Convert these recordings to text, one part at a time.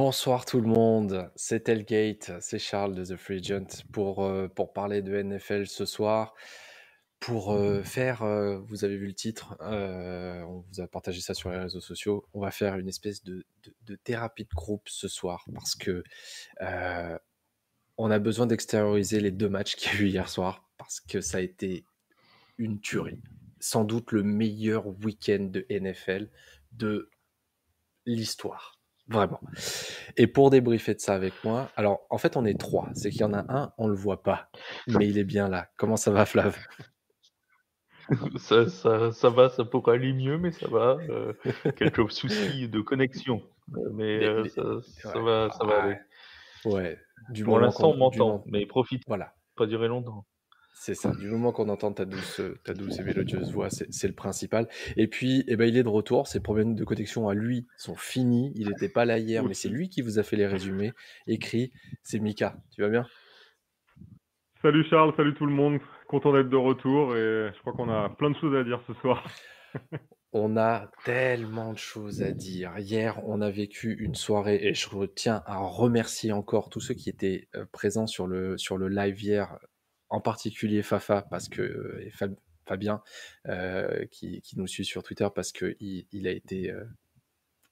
Bonsoir tout le monde, c'est Tailgate, c'est Charles de The Free Agent pour parler de NFL ce soir. Vous avez vu le titre, on vous a partagé ça sur les réseaux sociaux, on va faire une espèce de thérapie de groupe ce soir parce que euh, on a besoin d'extérioriser les deux matchs qu'il y a eu hier soir parce que ça a été une tuerie. Sans doute le meilleur week-end de NFL de l'histoire. Vraiment. Et pour débriefer de ça avec moi, alors en fait on est trois, c'est qu'il y en a un, on le voit pas, mais il est bien là. Comment ça va Flav? Ça va, ça pourrait aller mieux, mais ça va. Quelques soucis de connexion, mais Les- les- ça ouais, va aller. ouais, du Pour moment l'instant, qu'on on m'entend, mais profite, voilà, pas durer longtemps. c'est ça. Du moment qu'on entend ta douce et mélodieuse voix, c'est le principal. Et puis, eh ben, il est de retour. Ses problèmes de connexion à lui sont finis. Il n'était pas là hier, mais c'est Aussi. lui qui vous a fait les résumés écrits. C'est Mika. Tu vas bien? Salut Charles, salut tout le monde. Content d'être de retour et je crois qu'on a plein de choses à dire ce soir. On a tellement de choses à dire. Hier, on a vécu une soirée et je tiens à remercier encore tous ceux qui étaient présents sur le live hier, en particulier Fafa parce que et Fabien qui nous suit sur Twitter parce que il a été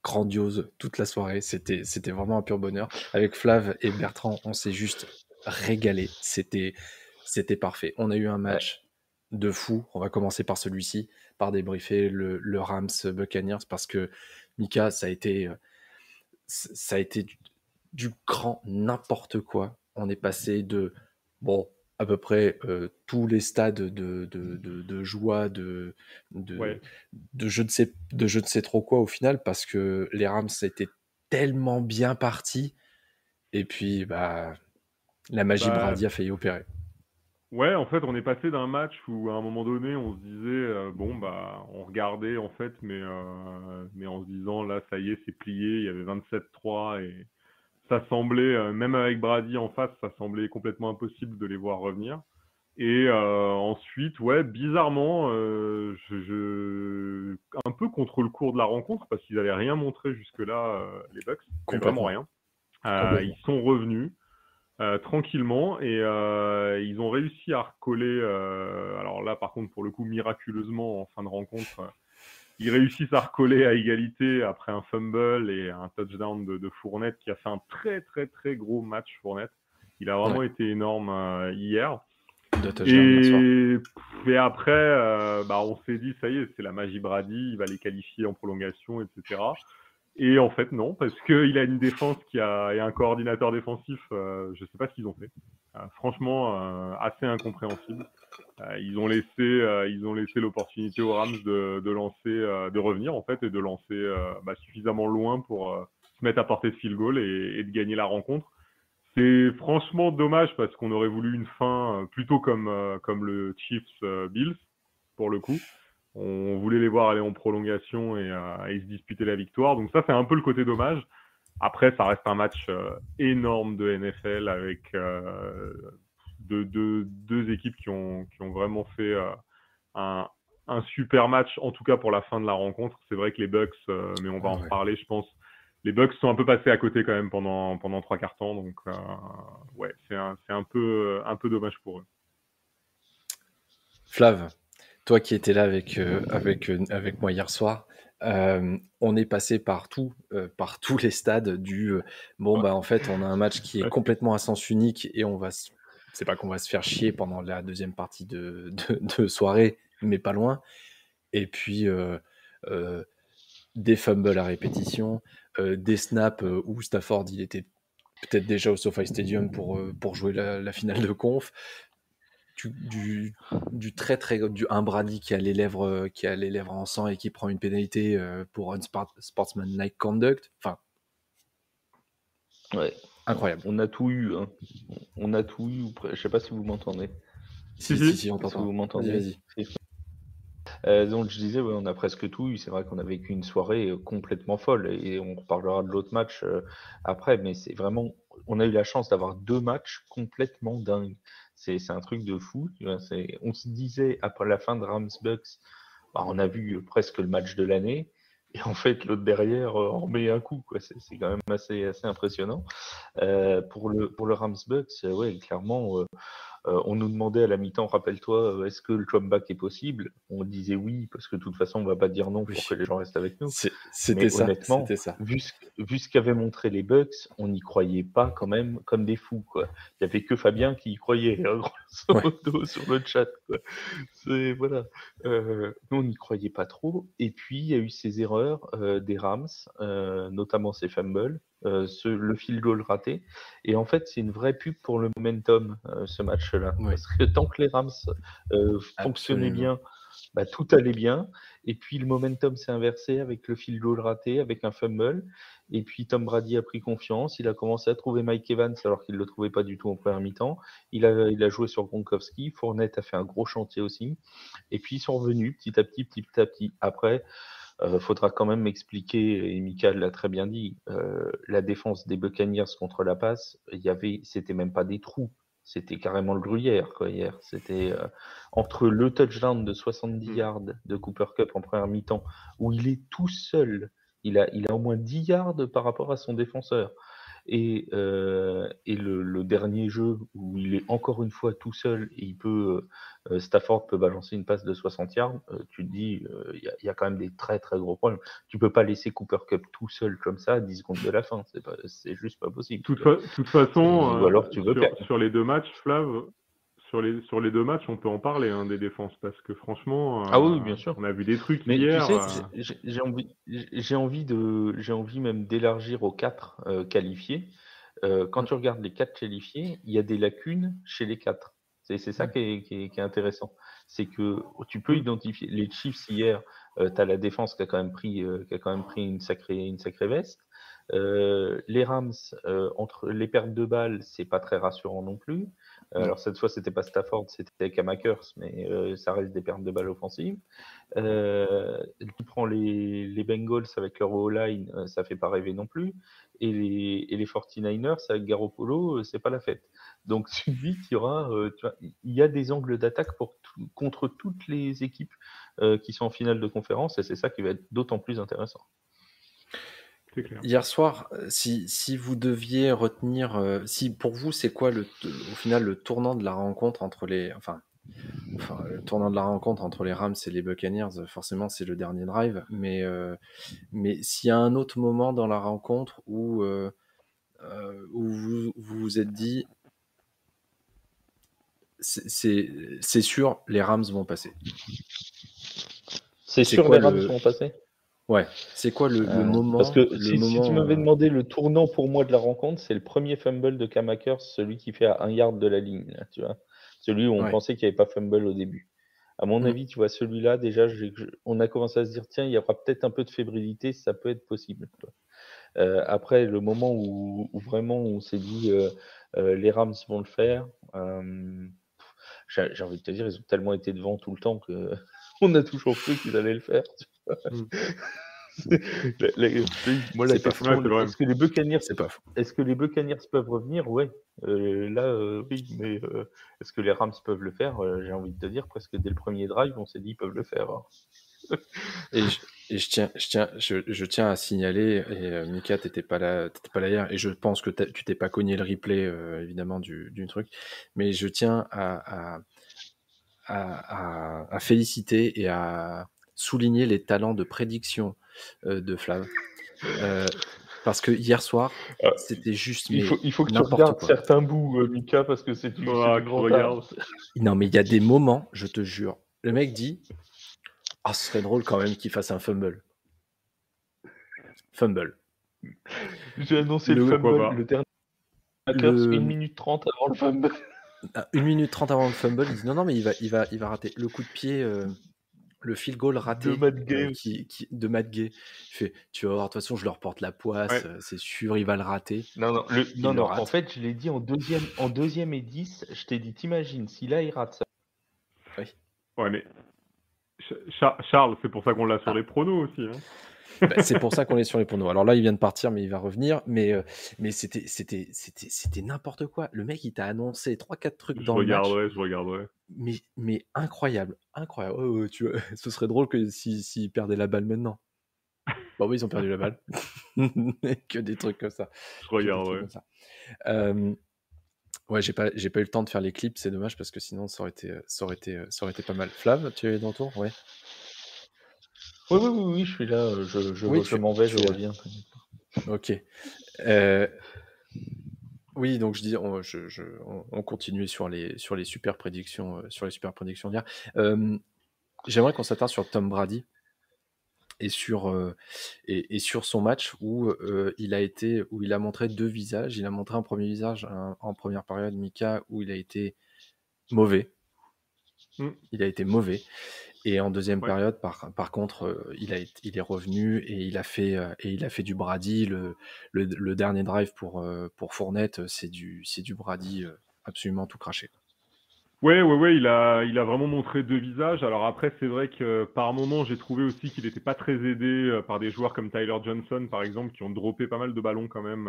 grandiose toute la soirée. C'était vraiment un pur bonheur. Avec Flav et Bertrand, on s'est juste régalé. C'était parfait. On a eu un Ouais. match de fou. On va commencer par celui-ci, par débriefer le Rams Buccaneers parce que Mika, ça a été du grand n'importe quoi. On est passé de bon à peu près tous les stades de joie, de, Ouais, de je ne sais trop quoi au final, parce que les Rams étaient tellement bien partis, et puis bah la magie bah Brady a failli opérer. ouais, en fait, on est passé d'un match où à un moment donné, on se disait bon bah on regardait en fait, mais en se disant là ça y est, c'est plié. Il y avait 27-3 et ça semblait même avec Brady en face, ça semblait complètement impossible de les voir revenir. Et ensuite, ouais, bizarrement, un peu contre le cours de la rencontre parce qu'ils avaient rien montré jusque-là, les Bucks, mais vraiment Complètement, rien. Ils complètement. sont revenus tranquillement et ils ont réussi à recoller. Alors là, par contre, pour le coup, miraculeusement, en fin de rencontre, ils réussissent à recoller à égalité après un fumble et un touchdown de Fournette qui a fait un très très très gros match. Fournette, il a Ouais, vraiment été énorme hier. 2 touchdowns hier soir. Et après, bah, on s'est dit, ça y est, c'est la magie Brady, il va les qualifier en prolongation, etc. Et en fait, non, parce qu'il a une défense et un coordinateur défensif, je ne sais pas ce qu'ils ont fait. Franchement, assez incompréhensible. Ils ont laissé l'opportunité aux Rams de lancer, de revenir en fait, et de lancer suffisamment loin pour se mettre à portée de field goal et de gagner la rencontre. C'est franchement dommage parce qu'on aurait voulu une fin plutôt comme le Chiefs Bills pour le coup. On voulait les voir aller en prolongation et se disputer la victoire. Donc ça, c'est un peu le côté dommage. Après, ça reste un match énorme de NFL avec deux équipes qui ont vraiment fait un, un super match, en tout cas pour la fin de la rencontre. C'est vrai que les Bucks, mais on va Ah en ouais. reparler, je pense. Les Bucks sont un peu passés à côté quand même pendant 3 quarts temps. Donc, ouais, c'est un peu dommage pour eux. Flav, toi qui étais là avec moi hier soir, on est passé par tous les stades bon, bah, en fait, on a un match qui est Ouais. complètement à sens unique et c'est pas qu'on va se faire chier pendant la deuxième partie de soirée, mais pas loin. Et puis, euh, des fumbles à répétition, des snaps où Stafford, il était peut-être déjà au SoFi Stadium pour jouer la finale de conf, du, du, du très très un Brady qui a les lèvres en sang et qui prend une pénalité pour unsportsmanlike conduct. Enfin, Ouais. incroyable. On a tout eu, hein. On a tout eu. Je sais pas si vous m'entendez. Si, Si, si, si. si, on Est-ce que t'entend. vous Vas-y, m'entendez? vas-y. Donc je disais, ouais, on a presque tout eu. C'est vrai qu'on a vécu une soirée complètement folle et on reparlera de l'autre match après, mais c'est vraiment, on a eu la chance d'avoir deux matchs complètement dingues. C'est un truc de fou. Tu vois, on se disait après la fin de Rams Bucks, bah, on a vu presque le match de l'année. Et en fait, l'autre derrière en met un coup, quoi. C'est quand même assez impressionnant. Pour le Rams-Bucks, ouais, clairement, on nous demandait à la mi-temps, rappelle-toi, est-ce que le comeback est possible? On disait oui, parce que de toute façon, on va pas dire non pour que Oui, les gens restent avec nous. c'était Mais ça, honnêtement, c'était ça. vu ce qu'avaient montré les Bucks, on n'y croyait pas quand même comme des fous, quoi. Il y avait que Fabien qui y croyait, hein, grosso Ouais. modo, sur le chat, quoi. Voilà. Nous, on n'y croyait pas trop. Et puis, il y a eu ces erreurs des Rams, notamment ces fumbles, le field goal raté. Et en fait, c'est une vraie pub pour le momentum, ce match-là. Ouais, Parce que tant que les Rams fonctionnaient absolument. bien, bah, tout allait bien. Et puis, le momentum s'est inversé avec le field goal raté, avec un fumble. Et puis, Tom Brady a pris confiance. Il a commencé à trouver Mike Evans alors qu'il ne le trouvait pas du tout en première mi-temps. Il a joué sur Gronkowski. Fournette a fait un gros chantier aussi. Et puis, ils sont revenus petit à petit. Après, faudra quand même m'expliquer, et Michael l'a très bien dit, la défense des Buccaneers contre la passe, c'était même pas des trous, c'était carrément le gruyère, quoi, hier. C'était entre le touchdown de 70 yards de Cooper Kupp en première mi-temps, où il est tout seul, il a au moins 10 yards par rapport à son défenseur. Et le dernier jeu où il est encore une fois tout seul et Stafford peut balancer une passe de 60 yards, tu te dis, il y a quand même des très très gros problèmes. Tu peux pas laisser Cooper Kupp tout seul comme ça à 10 secondes de la fin, c'est juste pas possible. Toute façon, Ou alors tu veux sur les deux matchs, Flav, sur les deux matchs, on peut en parler hein, des défenses parce que franchement, Ah oui, bien sûr. on a vu des trucs Mais hier. tu sais, j'ai envie même d'élargir aux 4 qualifiés. Quand tu regardes les 4 qualifiés, il y a des lacunes chez les 4. C'est ça qui est intéressant. C'est que tu peux identifier les Chiefs hier, tu as la défense qui a quand même pris une sacrée veste. Les Rams, entre les pertes de balles, c'est pas très rassurant non plus. Alors cette fois, c'était pas Stafford, c'était Cam Akers, mais ça reste des pertes de balles offensives. Tu prends les Bengals avec leur O-line, ça fait pas rêver non plus. Et les 49ers avec Garoppolo, c'est pas la fête. Donc tu dis qu'il y aura, il y a des angles d'attaque contre toutes les équipes qui sont en finale de conférence, et c'est ça qui va être d'autant plus intéressant. C'est clair. Hier soir, si vous deviez retenir, si pour vous c'est quoi au final le tournant de la rencontre entre le tournant de la rencontre entre les Rams et les Buccaneers, forcément c'est le dernier drive, mais s'il y a un autre moment dans la rencontre où vous vous êtes dit c'est sûr les Rams vont passer. C'est sûr les Rams vont passer. Ouais, c'est quoi le moment? Parce que si tu m'avais demandé le tournant pour moi de la rencontre, c'est le premier fumble de Cam Akers, celui qui fait à 1 yard de la ligne, là, tu vois. Celui où on pensait qu'il n'y avait pas fumble au début. À mon avis, tu vois, celui-là, déjà, on a commencé à se dire, tiens, il y aura peut-être un peu de fébrilité, ça peut être possible. Après, le moment où vraiment on s'est dit, les Rams vont le faire, j'ai envie de te dire, ils ont tellement été devant tout le temps que on a toujours cru qu'ils allaient le faire. Tu vois. Moi, la question, est-ce que les Buccaneers peuvent revenir? Ouais. Là, oui, mais est-ce que les Rams peuvent le faire? J'ai envie de te dire, presque dès le premier drive, on s'est dit ils peuvent le faire. Hein. Et je tiens à signaler, et Mika, t'étais pas là hier, et je pense que tu t'es pas cogné le replay évidemment du truc, mais je tiens à féliciter et à souligner les talents de prédiction de Flav. Parce que hier soir, c'était juste. Il faut que tu regardes certains bouts, Mika, parce que c'est du grand art. Non, mais il y a des moments, je te jure. Le mec dit ce serait drôle quand même qu'il fasse un fumble. J'ai annoncé le fumble, le dernier. 1 minute 30 avant le fumble. 1 minute 30 avant le fumble, il dit non, mais il va rater. Le coup de pied. Le field goal raté de Matt Gay, de Matt Gay. Tu vas voir, de toute façon, je leur porte la poisse, c'est sûr, il va le rater. Non, en fait, je l'ai dit en deuxième et 10, je t'ai dit, t'imagines, si là, il rate ça. Oui. Ouais, mais Charles, c'est pour ça qu'on l'a sur les pronos aussi. Hein. C'est pour ça qu'on est sur les pronos. Alors là, il vient de partir, mais il va revenir. Mais c'était n'importe quoi. Le mec, il t'a annoncé 3-4 trucs dans le match. Je regarderai. Mais incroyable. Tu vois, ce serait drôle que s'il perdait la balle maintenant. Bah oui, ils ont perdu la balle. Que des trucs comme ça. Je Que des regarde, trucs ouais. comme ça. Euh, ouais, j'ai pas eu le temps de faire les clips, c'est dommage parce que sinon ça aurait été pas mal. Flav, tu es de retour? Ouais. Oui, oui, oui, oui, je suis là, Oui, je m'en vais, je tu es là. reviens. Ok. Euh, oui, donc je dis, on continuait sur les super prédictions, d'hier. J'aimerais qu'on s'attarde sur Tom Brady et sur son match où il a montré deux visages. Il a montré un premier visage en première période, Mika, où il a été mauvais. Mm. Il a été mauvais. Et en deuxième Ouais. période, par contre, il est revenu et il a fait du Brady. Le dernier drive pour Fournette, c'est du Brady absolument tout craché. Ouais, il a vraiment montré deux visages. Alors après, c'est vrai que par moment, j'ai trouvé aussi qu'il n'était pas très aidé par des joueurs comme Tyler Johnson, par exemple, qui ont droppé pas mal de ballons quand même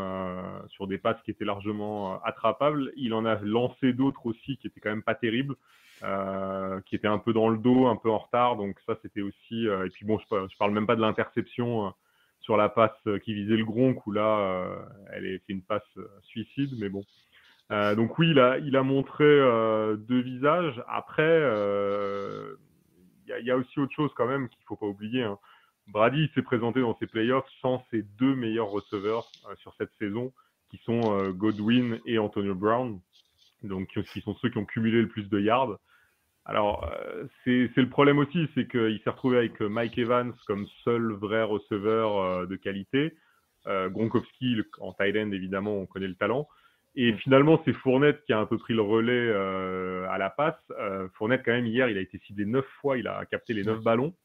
sur des passes qui étaient largement attrapables. Il en a lancé d'autres aussi qui étaient quand même pas terribles, qui étaient un peu dans le dos, un peu en retard. Donc ça, c'était aussi. Et puis bon, je parle même pas de l'interception sur la passe qui visait le Gronk, où là, c'est une passe suicide, mais bon. Donc oui, il a montré deux visages. Après, il y a aussi autre chose quand même qu'il faut pas oublier, hein. Brady il s'est présenté dans ses playoffs sans ses deux meilleurs receveurs sur cette saison, qui sont Godwin et Antonio Brown, donc qui sont ceux qui ont cumulé le plus de yards. Alors, c'est le problème aussi, c'est qu'il s'est retrouvé avec Mike Evans comme seul vrai receveur de qualité. Gronkowski, en tight end, évidemment, on connaît le talent. Et finalement, c'est Fournette qui a un peu pris le relais à la passe. Fournette, quand même, hier, il a été ciblé 9 fois, il a capté les 9 ballons.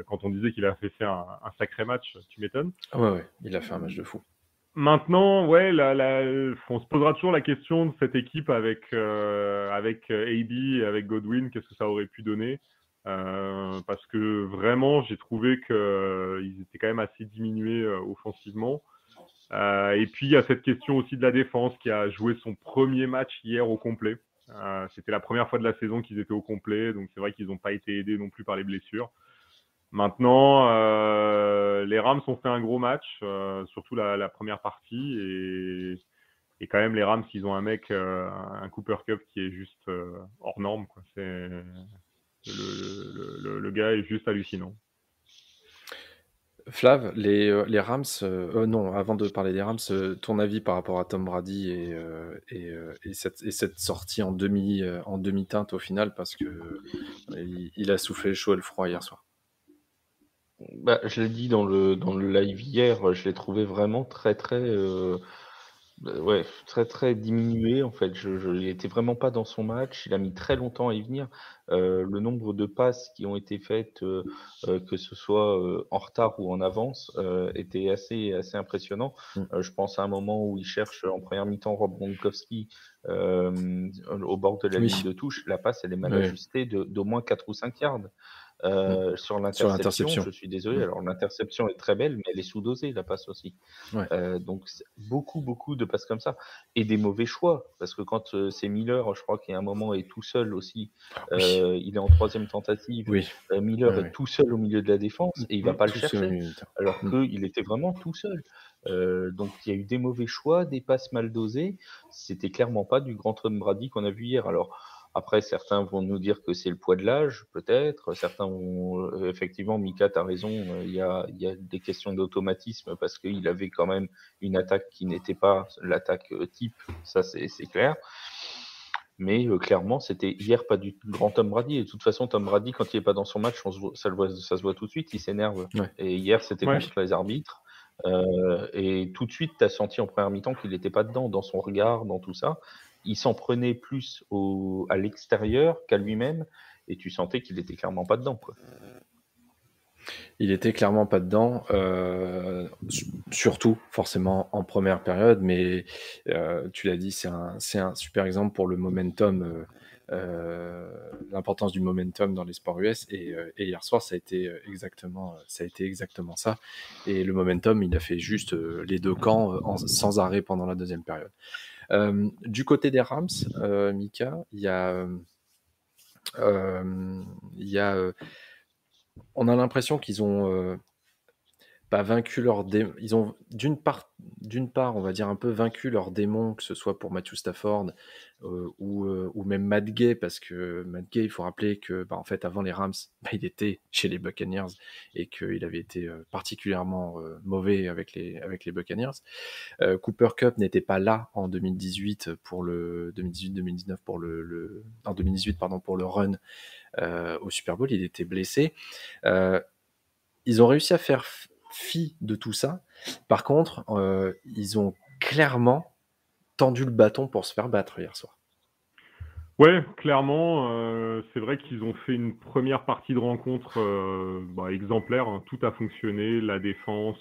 Quand on disait qu'il a fait un sacré match, tu m'étonnes. Ouais, il a fait un match de fou. Maintenant, ouais, on se posera toujours la question de cette équipe avec AB et avec Godwin, qu'est-ce que ça aurait pu donner, parce que vraiment, j'ai trouvé qu'ils étaient quand même assez diminués offensivement. Et puis, il y a cette question aussi de la défense qui a joué son premier match hier au complet. C'était la première fois de la saison qu'ils étaient au complet, donc c'est vrai qu'ils n'ont pas été aidés non plus par les blessures. Maintenant, les Rams ont fait un gros match, surtout la première partie, et quand même les Rams, ils ont un mec, un Cooper Kupp qui est juste hors norme, quoi. Le gars est juste hallucinant. Flav, les Rams, non, avant de parler des Rams, ton avis par rapport à Tom Brady et cette sortie en demi-teinte au final, parce que il a soufflé le chaud et le froid hier soir. Bah, je l'ai dit dans le live hier, je l'ai trouvé vraiment très très ouais, très très diminué en fait. Il était vraiment pas dans son match. Il a mis très longtemps à y venir. Le nombre de passes qui ont été faites, que ce soit en retard ou en avance, était assez impressionnant. Je pense à un moment où il cherche en première mi-temps Rob Gronkowski au bord de la ligne Oui, de touche. La passe, elle est mal oui, ajustée d'au moins 4 ou 5 yards. Sur sur l'interception, l'interception. je suis désolé. Alors l'interception est très belle, mais elle est sous-dosée, la passe aussi. Ouais. Donc beaucoup de passes comme ça et des mauvais choix parce que quand c'est Miller, je crois qu'il y a un moment est tout seul aussi. Oui, Il est en troisième tentative. oui, Miller oui, est tout seul au milieu de la défense et il va pas le tout seul au chercher milieu du terrain. alors qu'il était vraiment tout seul. Donc il y a eu des mauvais choix, des passes mal dosées. C'était clairement pas du grand Tom Brady qu'on a vu hier. Alors après, certains vont nous dire que c'est le poids de l'âge, peut-être. Certains vont, effectivement, Mika, tu as raison, il y a des questions d'automatisme parce qu'il avait quand même une attaque qui n'était pas l'attaque type, ça c'est clair. Mais clairement, c'était hier pas du grand Tom Brady. Et de toute façon, Tom Brady, quand il n'est pas dans son match, ça se voit tout de suite, il s'énerve. Ouais. Et hier, c'était Ouais. contre les arbitres. Et tout de suite, tu as senti en première mi-temps qu'il n'était pas dedans, dans son regard, dans tout ça. Il s'en prenait plus à l'extérieur qu'à lui-même, et tu sentais qu'il était clairement pas dedans, quoi. Il était clairement pas dedans, surtout forcément en première période, mais tu l'as dit, c'est un super exemple pour le momentum, l'importance du momentum dans les sports US. Et hier soir, ça a été exactement ça. Et le momentum, il a fait juste les deux camps sans arrêt pendant la deuxième période. Du côté des Rams, Mika, il y a on a l'impression qu'ils ont pas vaincu ils ont d'une part, on va dire un peu vaincu leurs démons, que ce soit pour Matthew Stafford ou même Matt Gay, parce que Matt Gay, il faut rappeler que en fait avant les Rams, il était chez les Buccaneers et qu'il avait été particulièrement mauvais avec les Buccaneers. Cooper Kupp n'était pas là en 2018 pour le 2018-2019 pour en 2018 pardon pour le run au Super Bowl, il était blessé. Ils ont réussi à faire fi de tout ça. Par contre, ils ont clairement tendu le bâton pour se faire battre hier soir. Ouais, clairement, c'est vrai qu'ils ont fait une première partie de rencontre exemplaire, hein. Tout a fonctionné, la défense,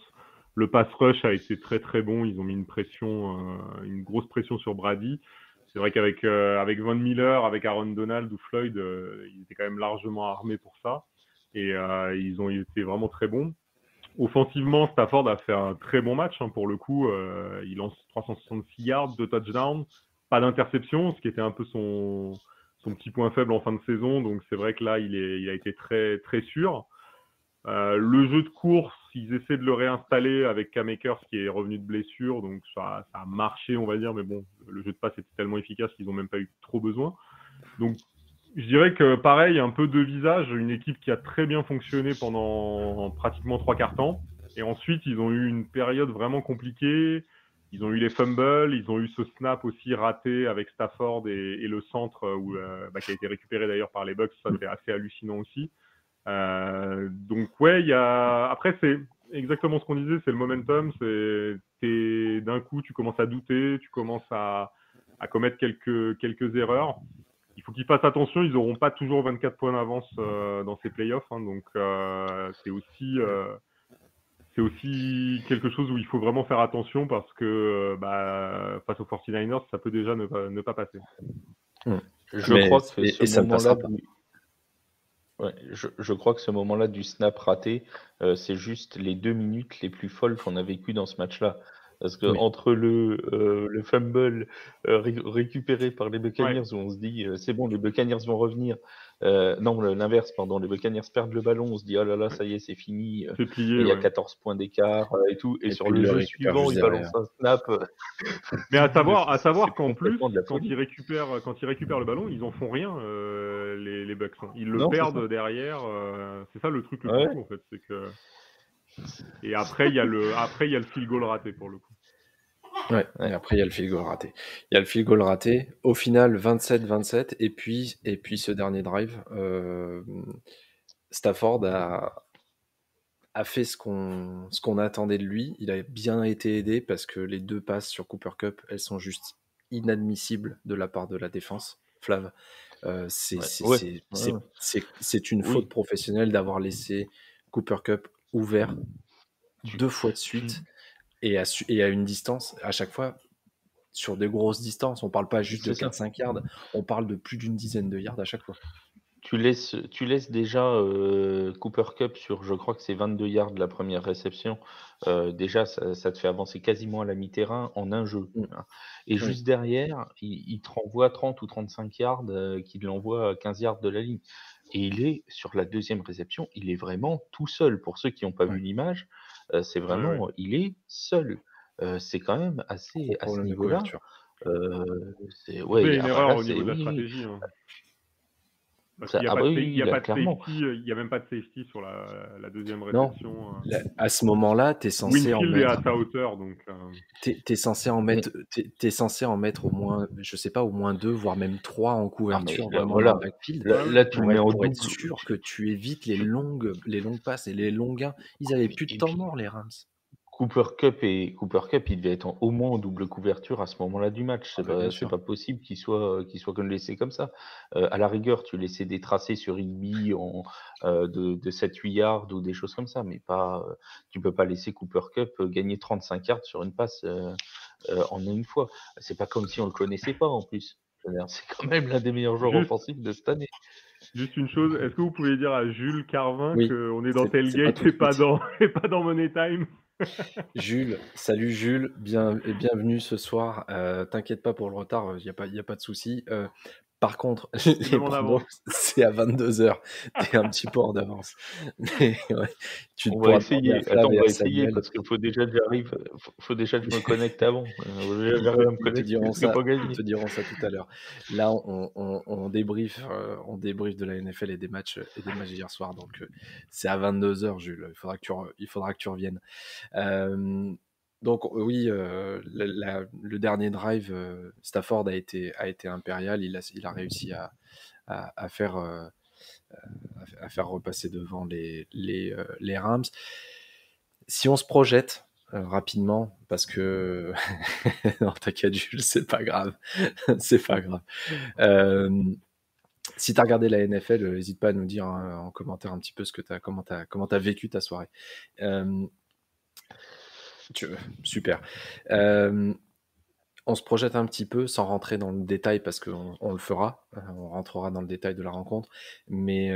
le pass rush a été très très bon. Ils ont mis une grosse pression sur Brady. C'est vrai qu'avec Von Miller, avec Aaron Donald ou Floyd, ils étaient quand même largement armés pour ça. Et ils ont été vraiment très bons. Offensivement, Stafford a fait un très bon match, hein, pour le coup. Il lance 366 yards, 2 touchdowns, pas d'interception, ce qui était un peu son petit point faible en fin de saison. Donc c'est vrai que là, il a été très très sûr. Le jeu de course, ils essaient de le réinstaller avec Cam Akers qui est revenu de blessure, donc ça a marché, on va dire, mais bon, le jeu de passe était tellement efficace qu'ils n'ont même pas eu trop besoin. Donc je dirais que pareil, un peu deux visages, une équipe qui a très bien fonctionné pendant pratiquement 3/4 temps, et ensuite ils ont eu une période vraiment compliquée. Ils ont eu les fumbles, ils ont eu ce snap aussi raté avec Stafford et le centre qui a été récupéré d'ailleurs par les Bucks. Ça, c'est assez hallucinant aussi. Donc ouais, après c'est exactement ce qu'on disait, c'est le momentum. D'un coup tu commences à douter, tu commences à commettre quelques erreurs. Il faut qu'ils fassent attention, ils n'auront pas toujours 24 points d'avance dans ces playoffs, hein, donc c'est aussi quelque chose où il faut vraiment faire attention parce que face aux 49ers, ça peut déjà ne pas passer. Je crois que ce moment-là, je crois que ce moment-là du snap raté, c'est juste les 2 minutes les plus folles qu'on a vécues dans ce match-là. Parce que entre le fumble récupéré par les Buccaneers, où on se dit c'est bon, les Buccaneers vont revenir. Non, l'inverse, pardon, les Buccaneers perdent le ballon, on se dit oh là là, ça y est, c'est fini. C'est plié, il y a 14 points d'écart et tout. Et sur le jeu suivant, ils balancent un snap. Mais à savoir qu'en plus, quand ils récupèrent le ballon, ils en font rien, les Bucks. Hein. Ils le perdent derrière. C'est ça le truc le plus fou en fait, c'est que. Et après, il y a le field goal raté pour le coup. Ouais, et après, il y a le field goal raté. Il y a le field goal raté. Au final, 27-27. Et puis ce dernier drive, Stafford a fait ce qu'on attendait de lui. Il a bien été aidé parce que les 2 passes sur Cooper Kupp, elles sont juste inadmissibles de la part de la défense. Flav, c'est une faute professionnelle d'avoir laissé Cooper Kupp ouvert 2 fois de suite et à une distance, à chaque fois, sur de grosses distances. On parle pas juste de 4-5 yards, on parle de plus d'une dizaine de yards à chaque fois. Tu laisses déjà Cooper Kupp sur, je crois que c'est 22 yards la première réception. Déjà, ça te fait avancer quasiment à la mi-terrain en un jeu. Hein. Et juste derrière, il te renvoie 30 ou 35 yards, qui l'envoie à 15 yards de la ligne. Et il est, sur la deuxième réception, il est vraiment tout seul. Pour ceux qui n'ont pas vu l'image, c'est vraiment, il est seul. C'est quand même assez à ce niveau-là. C'est une erreur au niveau de la stratégie. Hein. Parce qu'il n'y a même pas de safety sur la deuxième réception. Non. À ce moment-là, tu es censé Winfield est à sa hauteur, donc. T'es censé en mettre au moins, je sais pas, au moins 2, voire même 3 en couverture, vraiment dans le backfield. Là, tu le mets en double. Pour être sûr que tu évites les longues passes et les longs gains. Ils avaient plus de temps mort, les Rams. Cooper Kupp, il devait être au moins en double couverture à ce moment-là du match. C'est pas possible qu'il soit laissé comme ça. À la rigueur, tu laissais des tracés sur Higby de 7-8 yards ou des choses comme ça, mais pas. Tu peux pas laisser Cooper Kupp gagner 35 yards sur une passe en une fois. C'est pas comme si on le connaissait pas en plus. C'est quand même l'un des meilleurs joueurs offensifs de cette année. Juste une chose, est-ce que vous pouvez dire à Jules Carvin qu'on est dans Tailgate et pas dans Money Time? Jules, salut Jules, bienvenue ce soir. T'inquiète pas pour le retard, il y a pas de souci. Par contre, C'est les même en pronos, avance. c'est à 22h. T'es un petit peu en avance. Mais ouais, tu On va pourras demander à essayer. Flav Attends, et on à va essayer Samuel. parce qu'il faut déjà que j'arrive. Faut déjà que je me connecte avant. Faut déjà que Ils j'arrive te, à me ils te connecter. diront C'est ça, pas ils gagné. te diront ça tout à l'heure. Là, on débrief de la NFL et des matchs d'hier soir. Donc, c'est à 22h, Jules. Il faudra que tu reviennes. Donc, oui, le dernier drive, Stafford a été impérial. Il a réussi à faire repasser devant les Rams. Si on se projette rapidement, parce que non, t'inquiète, Jules, c'est pas grave, c'est pas grave. Si tu as regardé la NFL, n'hésite pas à nous dire en commentaire un petit peu comment t'as vécu ta soirée. Super. On se projette un petit peu sans rentrer dans le détail parce qu'on le fera. On rentrera dans le détail de la rencontre. Mais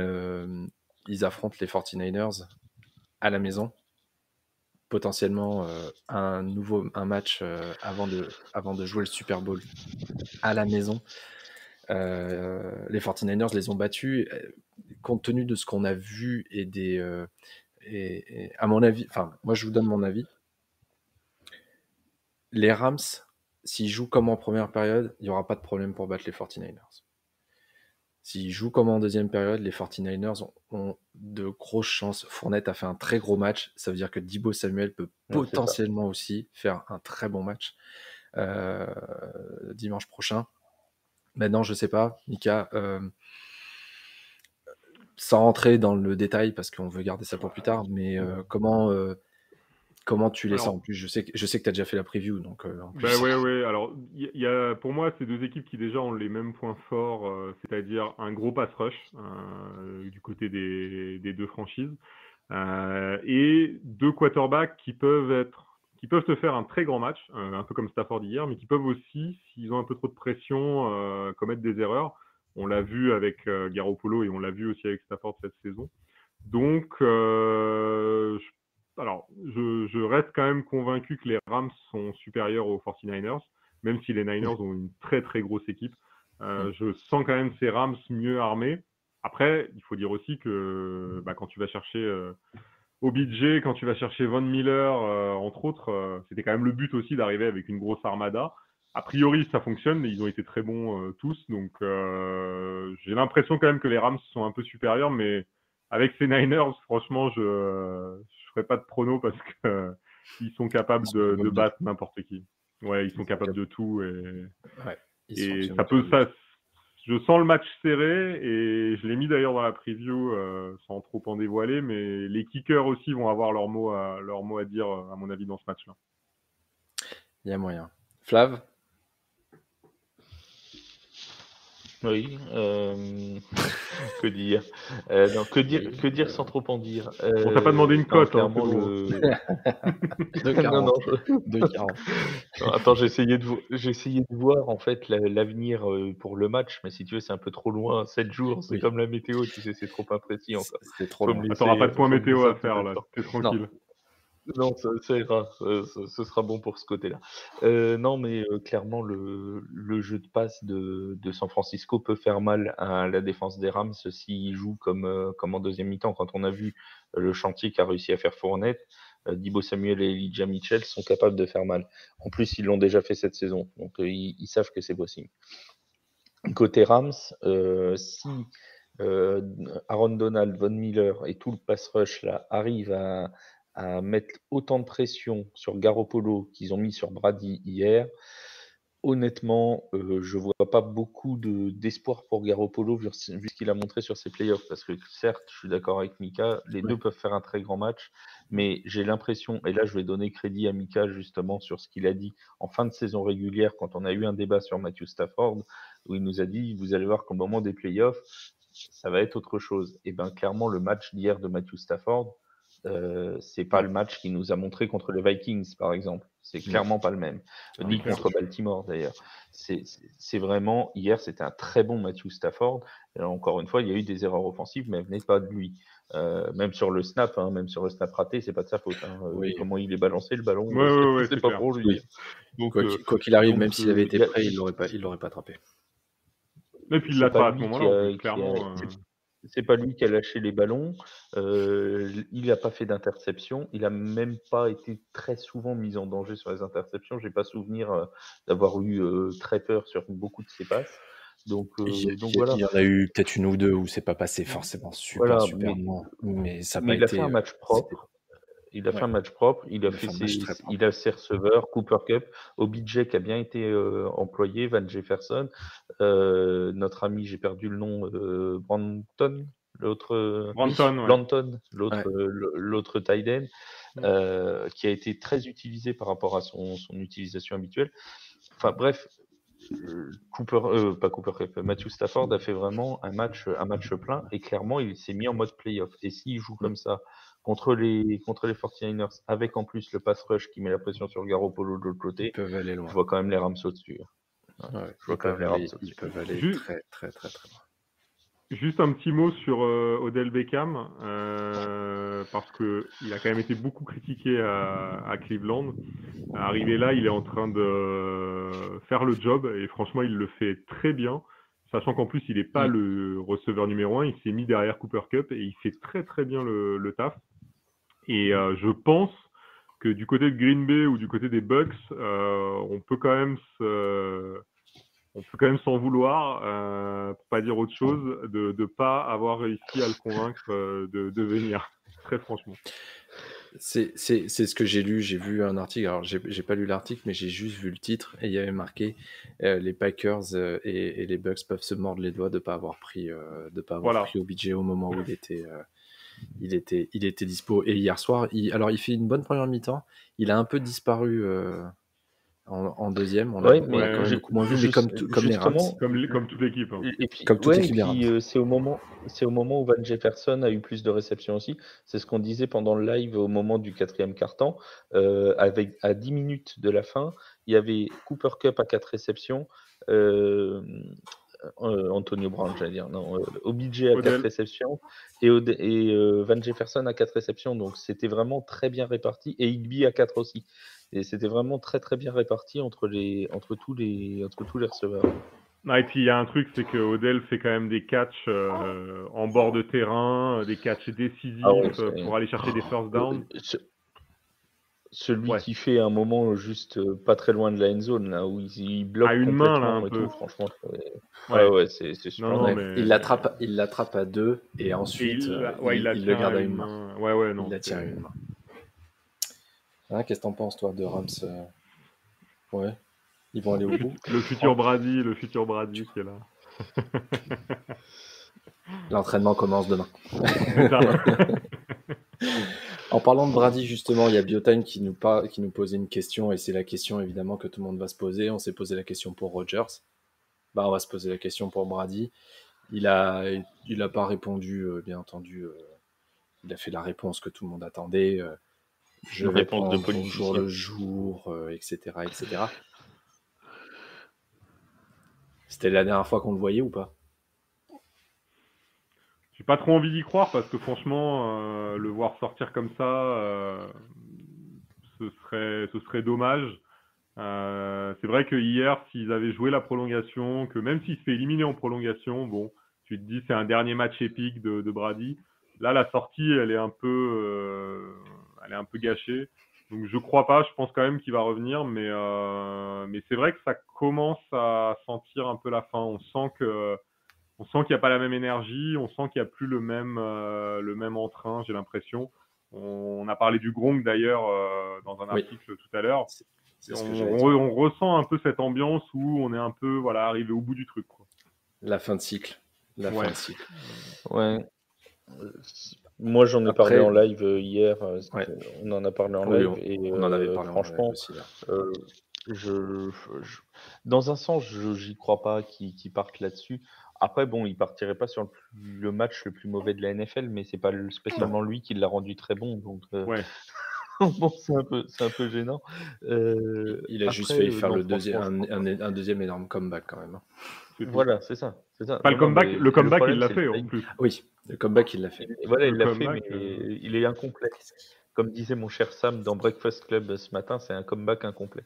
ils affrontent les 49ers à la maison. Potentiellement un match avant de jouer le Super Bowl à la maison. Les 49ers les ont battus. Compte tenu de ce qu'on a vu et à mon avis, enfin, moi je vous donne mon avis. Les Rams, s'ils jouent comme en première période, il n'y aura pas de problème pour battre les 49ers. S'ils jouent comme en deuxième période, les 49ers ont de grosses chances. Fournette a fait un très gros match. Ça veut dire que Deebo Samuel peut potentiellement aussi faire un très bon match dimanche prochain. Maintenant, je ne sais pas, Mika, sans rentrer dans le détail parce qu'on veut garder ça pour plus tard, mais comment tu les sens? En plus, je sais que tu as déjà fait la preview, donc en plus. Ouais. Alors, pour moi, c'est deux équipes qui déjà ont les mêmes points forts, c'est-à-dire un gros pass rush du côté des deux franchises, et deux quarterbacks qui peuvent te faire un très grand match, un peu comme Stafford hier, mais qui peuvent aussi, s'ils ont un peu trop de pression, commettre des erreurs. On l'a vu avec Garoppolo et on l'a vu aussi avec Stafford cette saison. Donc, je reste quand même convaincu que les Rams sont supérieurs aux 49ers, même si les Niners ont une très très grosse équipe. Je sens quand même ces Rams mieux armés. Après, il faut dire aussi que quand tu vas chercher OBJ, quand tu vas chercher Von Miller, entre autres, c'était quand même le but aussi d'arriver avec une grosse armada. A priori, ça fonctionne, mais ils ont été très bons tous. Donc, j'ai l'impression quand même que les Rams sont un peu supérieurs, mais avec ces Niners, franchement, je ferai pas de prono parce que ils sont capables de battre n'importe qui. Ouais, ils sont capables de tout et ça peut ça. Je sens le match serré et je l'ai mis d'ailleurs dans la preview sans trop en dévoiler, mais les kickers aussi vont avoir leur mot à dire à mon avis dans ce match-là. Il y a moyen. Flav? Oui. Que dire non, que dire sans trop en dire. On t'a pas demandé une cote, clairement c'est bon. non. 2,40. Attends, j'ai essayé de voir en fait l'avenir pour le match, mais si tu veux, c'est un peu trop loin. 7 jours, c'est comme la météo, tu sais, c'est trop imprécis encore. C'est trop loin. T'auras pas de point météo à faire là, t'es tranquille. Non, ça ira, ce sera bon pour ce côté-là. Non, mais clairement, le jeu de passe de San Francisco peut faire mal à la défense des Rams s'ils jouent comme en deuxième mi-temps. Quand on a vu le chantier qu'a réussi à faire Fournette, Deebo Samuel et Elijah Mitchell sont capables de faire mal. En plus, ils l'ont déjà fait cette saison, donc ils savent que c'est possible. Côté Rams, si Aaron Donald, Von Miller et tout le pass rush là arrivent à mettre autant de pression sur Garoppolo qu'ils ont mis sur Brady hier, honnêtement, je vois pas beaucoup d'espoir pour Garoppolo vu ce qu'il a montré sur ses playoffs. Parce que certes, je suis d'accord avec Mika, les deux peuvent faire un très grand match, mais j'ai l'impression, et là je vais donner crédit à Mika justement sur ce qu'il a dit en fin de saison régulière quand on a eu un débat sur Matthew Stafford, où il nous a dit, vous allez voir qu'au moment des playoffs, ça va être autre chose. Et bien clairement, le match d'hier de Matthew Stafford, c'est pas le match qu'il nous a montré contre les Vikings, par exemple. C'est clairement pas le même. Ni contre Baltimore, d'ailleurs. C'est vraiment, hier, c'était un très bon Matthew Stafford. Et encore une fois, il y a eu des erreurs offensives, mais elles venaient pas de lui. Même sur le snap, même sur le snap raté, c'est pas de sa faute. Comment il est balancé, le ballon, c'est pas pour lui. Donc, quoi qu'il arrive, même s'il avait été prêt, il l'aurait pas attrapé. Et puis il c'est l'a pas pas à ce lui moment-là, en plus, clairement. c'est pas lui qui a lâché les ballons. Il n'a pas fait d'interception. Il a même pas été très souvent mis en danger sur les interceptions. J'ai pas souvenir d'avoir eu très peur sur beaucoup de ses passes. Donc voilà. Il y en a eu peut-être une ou deux où c'est pas passé forcément super Voilà, loin, mais ça n'a mais pas il a fait été. un match propre. Il a fait un match propre. Il a fait il a ses receveurs, Cooper Kupp, OBJ qui a bien été employé, Van Jefferson, notre ami, j'ai perdu le nom, Branton, l'autre, Branton, ouais. Blanton, l'autre tight end, qui a été très utilisé par rapport à son utilisation habituelle. Enfin bref, pas Cooper Kupp, Matthew Stafford a fait vraiment un match plein et clairement il s'est mis en mode playoff. Et s'il joue comme ça contre les 49ers avec en plus le pass rush qui met la pression sur Garoppolo de l'autre côté, Ils peuvent aller loin. je vois quand même les Rams au-dessus. Ils peuvent aller très très très très loin. Juste un petit mot sur Odell Beckham, parce que il a quand même été beaucoup critiqué à Cleveland. Arrivé là, il est en train de faire le job et franchement, il le fait très bien. Sachant qu'en plus, il n'est pas le receveur numéro 1, il s'est mis derrière Cooper Kupp et il fait très très bien le taf. Et je pense que du côté de Green Bay ou du côté des Bucks, on peut quand même s'en vouloir, pour pas dire autre chose, de ne pas avoir réussi à le convaincre de venir, très franchement. C'est ce que j'ai lu. J'ai vu un article. Alors, j'ai pas lu l'article, mais j'ai juste vu le titre et il y avait marqué les Packers et les Bucks peuvent se mordre les doigts de pas avoir pris OBJ au moment où il était dispo. Et hier soir, il fait une bonne première mi-temps. Il a un peu disparu en deuxième. On l'a quand même beaucoup moins vu, mais comme les Rams. Comme toute l'équipe. Hein. Et puis, comme toute l'équipe des Rams. c'est au moment où Van Jefferson a eu plus de réceptions aussi. C'est ce qu'on disait pendant le live au moment du 4e quart-temps. À 10 minutes de la fin, il y avait Cooper Kupp à 4 réceptions. Antonio Brown, j'allais dire. Non, OBJ à 4 réceptions et Van Jefferson à 4 réceptions. Donc, c'était vraiment très bien réparti. Et Higby à 4 aussi. Et c'était vraiment très très bien réparti entre tous les receveurs. Et puis il y a un truc, c'est que Odell fait quand même des catchs en bord de terrain, des catchs décisifs pour aller chercher des first down. Celui qui fait un moment juste pas très loin de la end zone, là, où il bloque une complètement main, là, un et peu. tout, franchement. C'est super. Non, mais... Il l'attrape à deux et ensuite il le garde à une main. Non, il la tient à une main. Hein, qu'est-ce que t'en penses, toi, de Rams Ouais, ils vont aller au bout. Le futur Brady qui est là. L'entraînement commence demain. En parlant de Brady, justement, il y a Biotime qui nous posait une question, et c'est la question évidemment que tout le monde va se poser. On s'est posé la question pour Rodgers. On va se poser la question pour Brady. Il a pas répondu, bien entendu. Il a fait la réponse que tout le monde attendait. Je vais prendre au jour le jour, etc., etc. C'était la dernière fois qu'on le voyait ou pas? J'ai pas trop envie d'y croire parce que franchement, le voir sortir comme ça, ce serait dommage. C'est vrai que hier, s'ils avaient joué la prolongation, que même s'il se fait éliminer en prolongation, bon, tu te dis c'est un dernier match épique de Brady. Là, la sortie, elle est un peu gâchée. Donc je crois pas. Je pense quand même qu'il va revenir, mais c'est vrai que ça commence à sentir un peu la fin. On sent qu'il n'y a pas la même énergie, on sent qu'il n'y a plus le même entrain, j'ai l'impression. On a parlé du Gronk d'ailleurs dans un article tout à l'heure. On ressent un peu cette ambiance où on est un peu arrivé au bout du truc. Quoi. La fin de cycle. Fin de cycle. Ouais. Moi, j'en ai parlé en live hier. On en a parlé en live. On en avait parlé franchement, en live aussi, dans un sens, j'y crois pas qu'ils partent là-dessus. Après, bon, il partirait pas sur le match le plus mauvais de la NFL, mais c'est pas spécialement lui qui l'a rendu très bon. Donc, bon, c'est un peu gênant. Il a juste failli faire un deuxième énorme comeback quand même. Voilà, c'est ça. Pas le comeback, il l'a fait en plus. Oui, le comeback, il l'a fait. Voilà, il l'a fait, mais il est incomplet. Comme disait mon cher Sam dans Breakfast Club ce matin, c'est un comeback incomplet.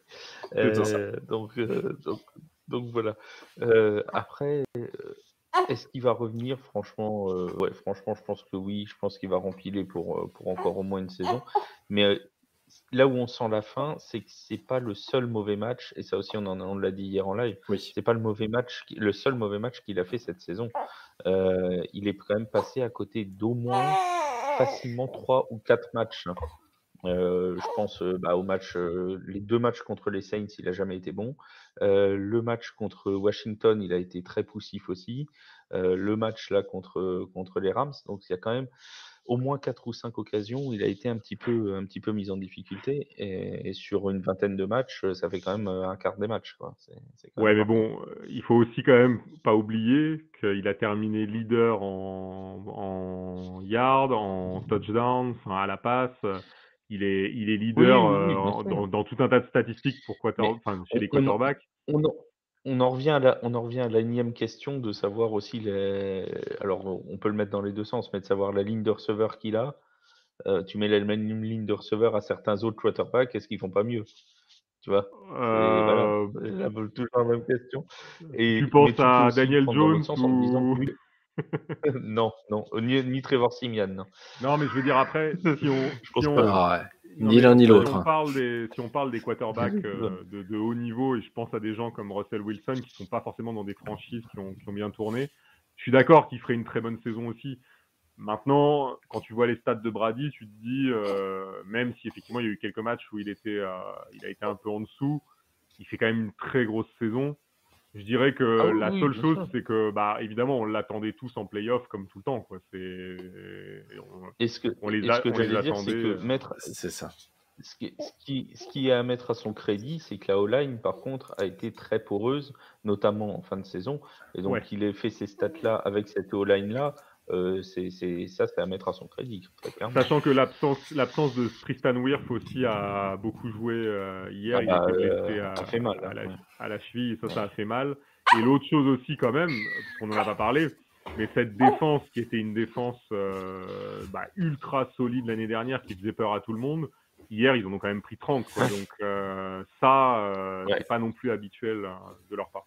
Donc Donc voilà. Après, est-ce qu'il va revenir? Franchement, ouais, franchement, je pense que oui. Je pense qu'il va rempiler pour encore au moins une saison. Mais là où on sent la fin, c'est que c'est pas le seul mauvais match, et ça aussi on l'a dit hier en live, Oui. c'est pas le seul mauvais match qu'il a fait cette saison. Il est quand même passé à côté d'au moins facilement 3 ou 4 matchs, hein. Je pense, au match, les 2 matchs contre les Saints, il a jamais été bon. Le match contre Washington, il a été très poussif aussi. Le match là contre les Rams, donc il y a quand même au moins 4 ou 5 occasions où il a été un petit peu mis en difficulté, et sur une vingtaine de matchs, ça fait quand même, un quart des matchs, quoi. C'est quand Ouais, même mais parfois. bon, il faut aussi quand même pas oublier qu'il a terminé leader en yards, en touchdowns, enfin, à la passe. Il est Oui, leader oui, oui, bien sûr. dans tout un tas de statistiques Mais chez on les on en quarterbacks. on en on en revient à la énième question de savoir aussi les alors on peut le mettre dans les 2 sens, mais de savoir la ligne de receveurs qu'il a. Tu mets la même ligne de receveurs à certains autres quarterbacks, est-ce qu'ils font pas mieux? Tu vois? C'est voilà, Euh, c'est toujours la même question, Tu mais penses tu peux à aussi le Daniel prendre dans Jones l'autre sens en te disant ou... que oui. Non, non, ni Trevor Siemian, non. Non, mais je veux dire après, Je pense si pas. on, Ah ouais. non Ni mais l'un ni si l'autre, on hein. parle des quarterbacks de haut niveau, et je pense à des gens comme Russell Wilson qui sont pas forcément dans des franchises qui ont bien tourné, je suis d'accord qu'il ferait une très bonne saison aussi. Maintenant, quand tu vois les stats de Brady, tu te dis, même si effectivement il y a eu quelques matchs où il a été un peu en dessous, il fait quand même une très grosse saison. Je dirais Ah que oui, la oui, seule bien chose, sûr. c'est que, évidemment, on l'attendait tous en playoff comme tout le temps, quoi. Et ce que On les j'allais dire, c'est attendait. que mettre C'est ça. ce qui est à mettre à son crédit, c'est que la O-line, par contre, a été très poreuse, notamment en fin de saison. Et donc, Ouais. qu'il ait fait ces stats-là avec cette O-line-là, c'est à mettre à son crédit, très clairement. Sachant que l'absence de Tristan Wirth aussi a beaucoup joué hier. Ah Il a bah, été blessé ça fait mal, hein, ouais. à la cheville, et ça a fait mal. Et l'autre chose aussi, quand même, parce qu'on n'en a pas parlé, mais cette défense qui était une défense ultra solide l'année dernière, qui faisait peur à tout le monde, hier, ils en ont quand même pris 30, quoi. Donc Ouais. c'est pas non plus habituel de leur part.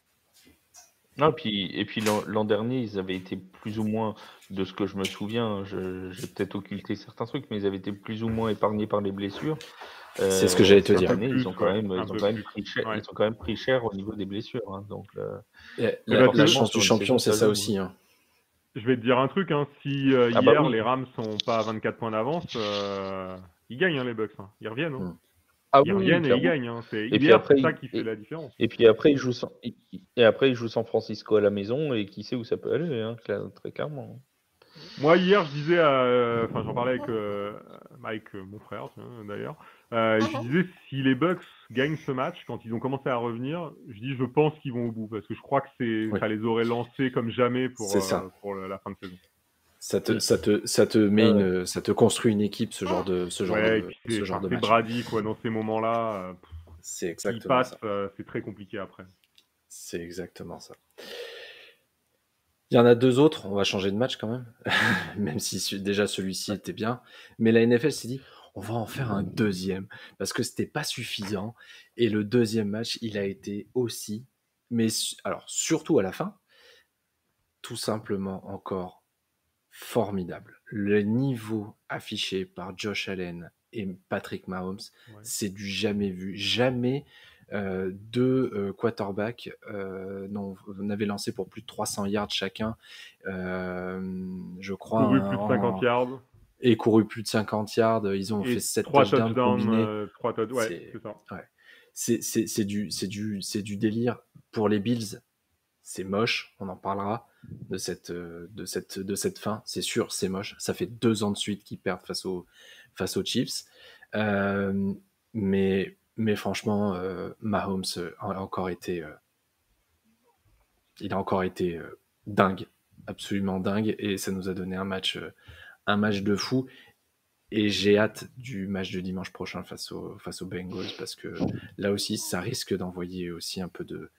Non, et puis l'an dernier, ils avaient été plus ou moins, de ce que je me souviens, j'ai peut-être occulté certains trucs, mais ils avaient été plus ou moins épargnés par les blessures. C'est ce que j'allais te Un Cette dire. peu année, plus, ils ont quand ouais, même, un ils ont peu quand même plus. pris cher, Ouais. ils ont quand même pris cher au niveau des blessures, hein, donc Et Mais la parce que chance forcément du sur une champion, saison, c'est ça ça joue, hein. aussi, hein. je vais te dire un truc, hein. Si Ah bah hier oui. les Rams sont pas à 24 points d'avance, ils gagnent, hein, les Bucks, hein. Ils reviennent, hein. Mm. Ah Ils oui, oui, reviennent et ils clairement. gagnent, hein. Et puis Hier, après, c'est ça qui fait la différence. et puis après, ils jouent San Francisco à la maison, et qui sait où ça peut aller, hein, très clairement. Moi, hier, je disais, enfin, j'en parlais avec mon frère, d'ailleurs. Je disais, si les Bucks gagnent ce match, quand ils ont commencé à revenir, je pense qu'ils vont au bout, parce que je crois que Oui, ça les aurait lancés comme jamais c'est ça. pour la fin de saison. Ça te, Mm. ça te met Ouais, ouais. ça te construit une équipe, Ouais, et puis ce genre de c'est match. Brady, quoi, dans ces moments-là. C'est S'il exactement passe, ça. c'est très compliqué après. C'est exactement ça. Il y en a deux autres, on va changer de match quand même, même si déjà celui-ci était bien. Mais la NFL s'est dit, on va en faire un deuxième, parce que c'était pas suffisant. Et le deuxième match, il a été aussi, mais alors surtout à la fin, tout simplement encore formidable. Le niveau affiché par Josh Allen et Patrick Mahomes, Ouais. c'est du jamais vu. Jamais deux quarterbacks n'avaient lancé pour plus de 300 yards chacun, je crois, Couru plus de 50 yards. et couru plus de 50 yards. Ils ont fait Et 7 3 touchdowns touchdowns, combinés. ouais, c'est ça. Ouais. C'est du délire. Pour les Bills, c'est moche, on en parlera de cette fin, c'est sûr, c'est moche. Ça fait 2 ans de suite qu'ils perdent face aux Chiefs. Mais franchement, Mahomes a encore été, il a encore été dingue, absolument dingue, et ça nous a donné un match de fou. Et j'ai hâte du match de dimanche prochain face aux Bengals, parce que là aussi, ça risque d'envoyer aussi un peu de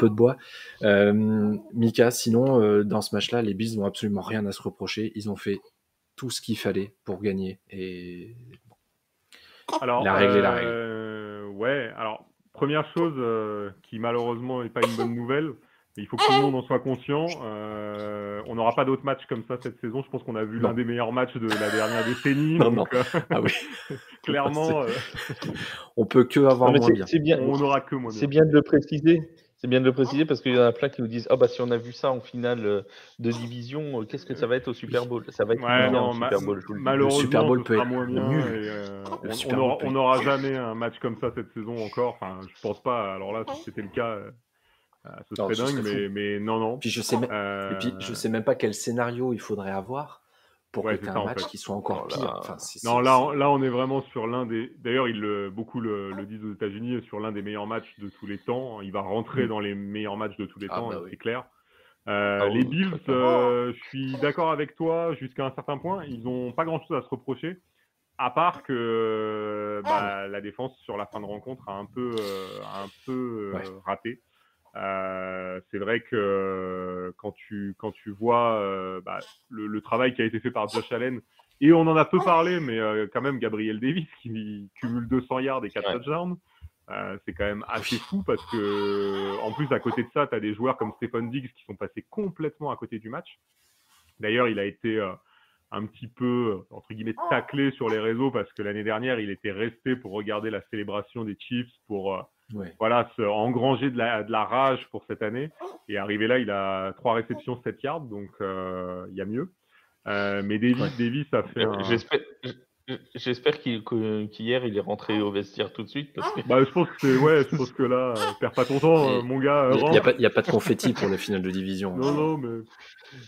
bois. Mika, sinon, dans ce match-là, les Bills n'ont absolument rien à se reprocher. Ils ont fait tout ce qu'il fallait pour gagner. Et Alors, la règle est la règle. ouais, alors, première chose qui malheureusement n'est pas une bonne nouvelle, mais il faut que tout le monde en soit conscient. On n'aura pas d'autres matchs comme ça cette saison. Je pense qu'on a vu l'un Non. des meilleurs matchs de la dernière décennie. Non, donc, non. Ah oui. clairement, On peut que avoir Non, mais moins bien. c'est bien, on n'aura que moins c'est bien. bien de le préciser. C'est bien de le préciser parce qu'il y en a plein qui nous disent ah bah si on a vu ça en finale de division, qu'est-ce que ça va être au Super Bowl? Ça va être moins Ouais, bien non, au Super Bowl, je vous le dis. malheureusement, Super Bowl ce peut sera être moins bien. nul. Et, Le on Super Bowl peut on être- n'aura jamais un match comme ça cette saison encore. Enfin, je pense pas. Alors là, si c'était le cas, ce Non, serait ce dingue. serait fou. Mais non, non. Puis je sais même, et puis je sais même pas quel scénario il faudrait avoir pour Ouais, que c'est tu aies ça, un en match fait. qui soit encore Oh pire. là. Enfin, Non, là, on est vraiment sur l'un des. D'ailleurs, beaucoup le disent aux États-Unis, sur l'un des meilleurs matchs de tous les temps. Il va rentrer dans les meilleurs matchs de tous les Ah, temps, bah oui. c'est clair. Ah Les oui, Bills, très clairement. je suis d'accord avec toi jusqu'à un certain point. Ils n'ont pas grand-chose à se reprocher, à part que la défense sur la fin de rencontre a un peu Ouais. raté. C'est vrai que quand tu vois le travail qui a été fait par Josh Allen, et on en a peu parlé, mais quand même Gabriel Davis qui cumule 200 yards et 4 Ouais. touchdowns, c'est quand même assez fou parce que en plus à côté de ça, tu as des joueurs comme Stephon Diggs qui sont passés complètement à côté du match. D'ailleurs, il a été un petit peu, entre guillemets, taclé sur les réseaux parce que l'année dernière, il était resté pour regarder la célébration des Chiefs pour Ouais. engranger de la rage pour cette année. Et arrivé là, il a 3 réceptions, 7 yards, donc il y a mieux. Mais Davis a fait un... J'espère qu'hier il est rentré au vestiaire tout de suite parce que je pense que là, perds pas ton temps, Et mon gars, il rentre. n'y a pas de confetti pour le final de division. Non, mais...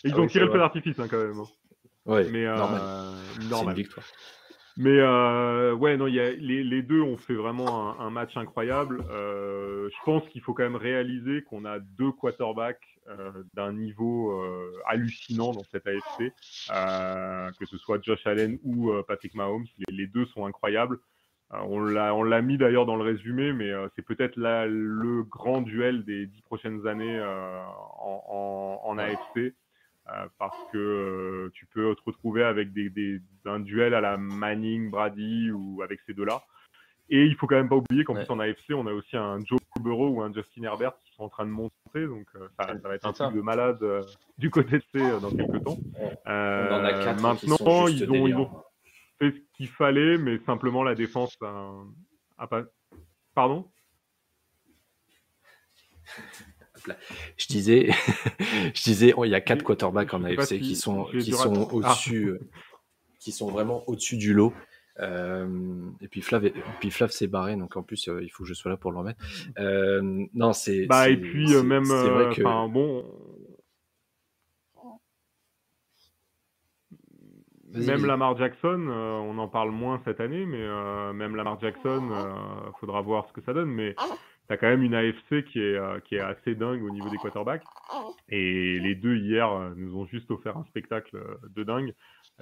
Et ils Ah ont oui, tiré c'est le feu vrai. d'artifice quand même. Ouais, Mais normal. C'est une normal. victoire. Mais ouais, non, les deux ont fait vraiment un match incroyable. Je pense qu'il faut quand même réaliser qu'on a deux quarterbacks d'un niveau hallucinant dans cette AFC, que ce soit Josh Allen ou Patrick Mahomes. Les deux sont incroyables. On l'a mis d'ailleurs dans le résumé, mais c'est peut-être là le grand duel des 10 prochaines années en AFC. Parce que tu peux te retrouver avec un duel à la Manning, Brady ou avec ces deux-là. Et il faut quand même pas oublier qu'en plus en AFC, on a aussi un Joe Burrow ou un Justin Herbert qui sont en train de monter, donc ça va être un truc de malade du côté de C dans quelques temps. On en a 4 qui sont Maintenant, juste ils ont délirants. fait ce qu'il fallait, mais simplement la défense a pas... Pardon ? Je disais, il y a 4 quarterbacks en Je sais pas AFC si qui sont j'ai dû rater. au-dessus, qui sont vraiment au-dessus du lot. Et puis Flav s'est barré, donc en plus il faut que je sois là pour le remettre. Non, c'est et puis même, c'est vrai que bon, même Lamar Jackson, on en parle moins cette année, mais même Lamar Jackson, faudra voir ce que ça donne. Mais tu as quand même une AFC qui est assez dingue au niveau des quarterbacks. Et les deux hier nous ont juste offert un spectacle de dingue.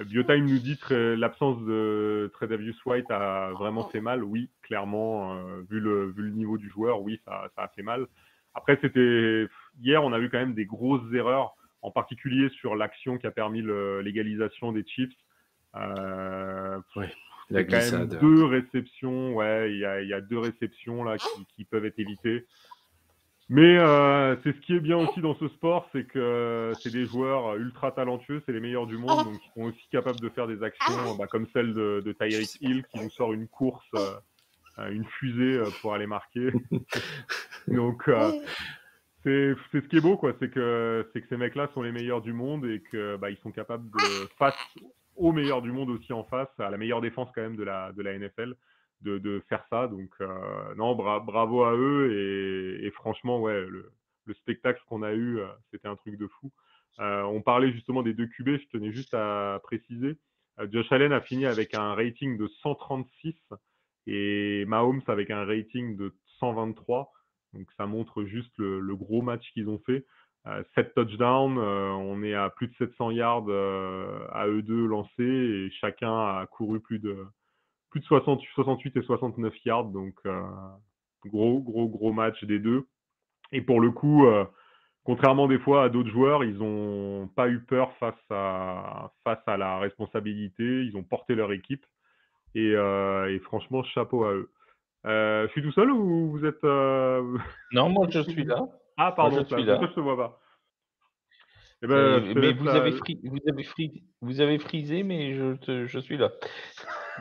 Biotime nous dit que l'absence de Tre'Davious White a vraiment fait mal. Oui, clairement, vu le niveau du joueur, oui, ça a fait mal. Après, hier, on a vu quand même des grosses erreurs, en particulier sur l'action qui a permis l'égalisation des Chiefs. ouais, la glissade. Quand même 2 réceptions, ouais, il y a 2 réceptions là qui peuvent être évitées. Mais c'est ce qui est bien aussi dans ce sport, c'est que c'est des joueurs ultra talentueux, c'est les meilleurs du monde, donc ils sont aussi capables de faire des actions comme celle de Tyreek Hill qui nous sort une course, une fusée pour aller marquer. Donc c'est ce qui est beau, quoi, c'est que ces mecs-là sont les meilleurs du monde et que ils sont capables de, face aux meilleurs du monde aussi en face, à la meilleure défense quand même de la NFL, de faire ça. Donc non, bravo à eux et franchement, ouais, le spectacle qu'on a eu, c'était un truc de fou. On parlait justement des deux QB, je tenais juste à préciser. Josh Allen a fini avec un rating de 136 et Mahomes avec un rating de 123. Donc ça montre juste le gros match qu'ils ont fait. 7 touchdowns, on est à plus de 700 yards à eux deux lancés et chacun a couru plus de 68 et 69 yards. Donc gros match des deux. Et pour le coup, contrairement des fois à d'autres joueurs, ils n'ont pas eu peur face à la responsabilité. Ils ont porté leur équipe et franchement, chapeau à eux. Je suis tout seul ou vous êtes... Non, moi je suis là. Ah, Moi je pardon, suis ça, là. je te vois pas. Eh ben, je te Mais laisse la... vous avez frisé, mais je suis là.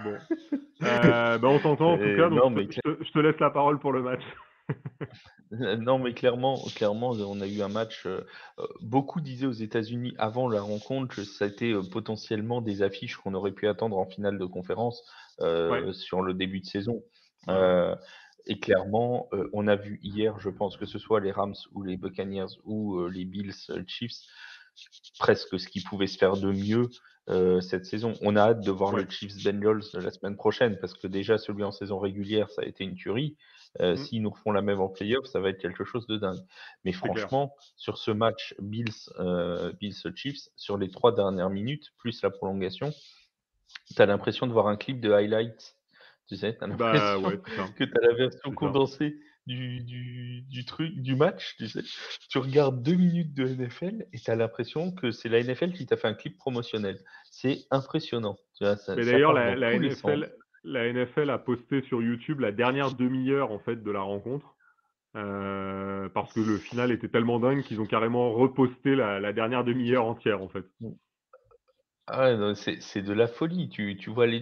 Bon. On t'entend en tout cas, donc Non, mais je te laisse la parole pour le match. non, mais clairement, on a eu un match. Beaucoup disaient aux États-Unis avant la rencontre que ça a été potentiellement des affiches qu'on aurait pu attendre en finale de conférence Ouais. sur le début de saison. Ouais. Et clairement, on a vu hier, je pense que ce soit les Rams ou les Buccaneers ou les Bills, Chiefs, presque ce qui pouvait se faire de mieux cette saison. On a hâte de voir le Chiefs Bengals la semaine prochaine parce que déjà celui en saison régulière, ça a été une tuerie. S'ils nous refont la même en playoff, ça va être quelque chose de dingue. Mais franchement, sur ce match Bills Chiefs, sur les 3 dernières minutes, plus la prolongation, tu as l'impression de voir un clip de highlights. Tu sais, tu as l'impression que tu as la version condensée du match. Tu sais. Tu regardes 2 minutes de NFL et tu as l'impression que c'est la NFL qui t'a fait un clip promotionnel. C'est impressionnant. Tu vois, Mais d'ailleurs, la NFL a posté sur YouTube la dernière demi-heure en fait de la rencontre. Parce que le final était tellement dingue qu'ils ont carrément reposté la dernière demi-heure entière en fait. Ah ouais, c'est de la folie. Tu vois les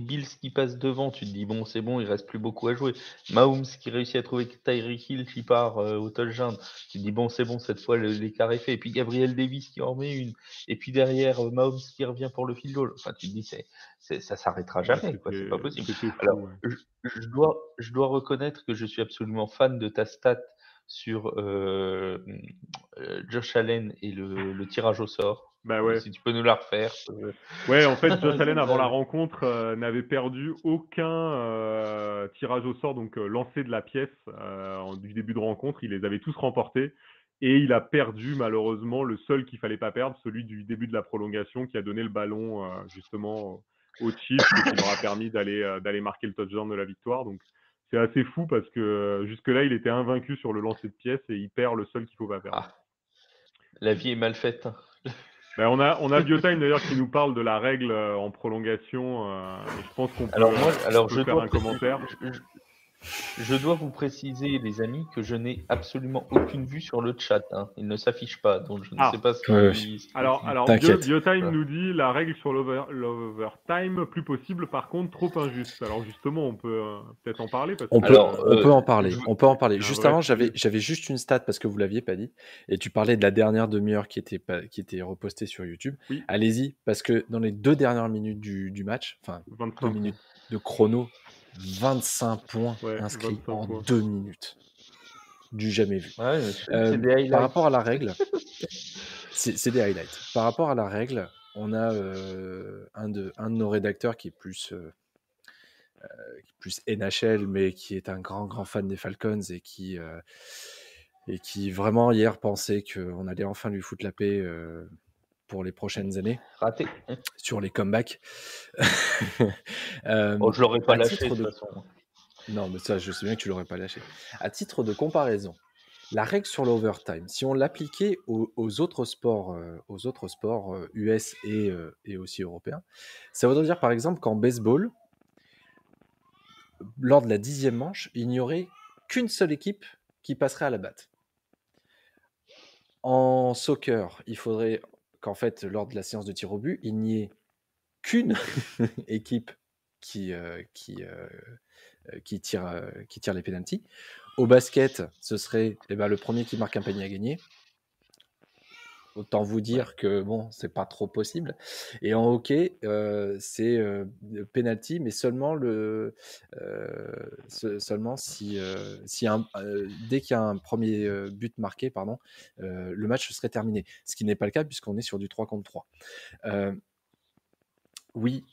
Bills qui passent devant, tu te dis bon, c'est bon, il reste plus beaucoup à jouer. Mahomes qui réussit à trouver Tyreek Hill qui part au touchdown, tu te dis bon, c'est bon, cette fois l'écart est fait. Et puis Gabriel Davis qui en met une. Et puis derrière Mahomes qui revient pour le field goal. Enfin, tu te dis ça s'arrêtera jamais, quoi. C'est pas possible. Alors, je dois reconnaître que je suis absolument fan de ta stat sur Josh Allen et le tirage au sort. Bah ouais. Si tu peux nous la refaire. Ouais, en fait, Josh Allen, avant la rencontre, n'avait perdu aucun tirage au sort, donc lancer de la pièce du début de rencontre. Il les avait tous remportés. Et il a perdu, malheureusement, le seul qu'il fallait pas perdre, celui du début de la prolongation, qui a donné le ballon, justement, aux Chiefs, et qui leur a permis d'aller marquer le touchdown de la victoire. Donc, c'est assez fou parce que jusque-là, il était invaincu sur le lancer de pièce et il perd le seul qu'il faut pas perdre. Ah, la vie est mal faite. Ben on a Biotime d'ailleurs qui nous parle de la règle en prolongation. Et je pense qu'on peut faire un commentaire. Je dois vous préciser, les amis, que je n'ai absolument aucune vue sur le chat. Hein. Il ne s'affiche pas, donc je ne sais pas si... Alors Biotime nous dit la règle sur l'overtime plus possible, par contre trop injuste. Alors justement, on peut peut-être en parler. On peut en parler. On peut en parler. Juste avant, j'avais juste une stat parce que vous l'aviez pas dit, et tu parlais de la dernière demi-heure qui était repostée sur YouTube. Oui. Allez-y, parce que dans les 2 dernières minutes du match, enfin 2 minutes de chrono, 25 points inscrits en 2 minutes. Du jamais vu. Ouais, c'est des highlights. Par rapport à la règle, c'est des highlights. Par rapport à la règle, on a un de nos rédacteurs qui est plus NHL, mais qui est un grand fan des Falcons et qui vraiment hier pensait qu'on allait enfin lui foutre la paix pour les prochaines années. Raté. Sur les comebacks. Je l'aurais pas lâché de toute façon. Non, mais ça, je sais bien que tu l'aurais pas lâché. À titre de comparaison, la règle sur l'overtime, si on l'appliquait aux autres sports US et aussi européens, ça voudrait dire par exemple qu'en baseball, lors de la 10e manche, il n'y aurait qu'une seule équipe qui passerait à la batte. En soccer, il faudrait qu'en fait, lors de la séance de tir au but, il n'y ait qu'une équipe qui tire les pénaltys. Au basket, ce serait le premier qui marque un panier à gagner. Autant vous dire que bon, c'est pas trop possible. Et en hockey, c'est penalty, mais seulement si dès qu'il y a un premier but marqué, le match serait terminé. Ce qui n'est pas le cas puisqu'on est sur du 3 contre 3. Oui,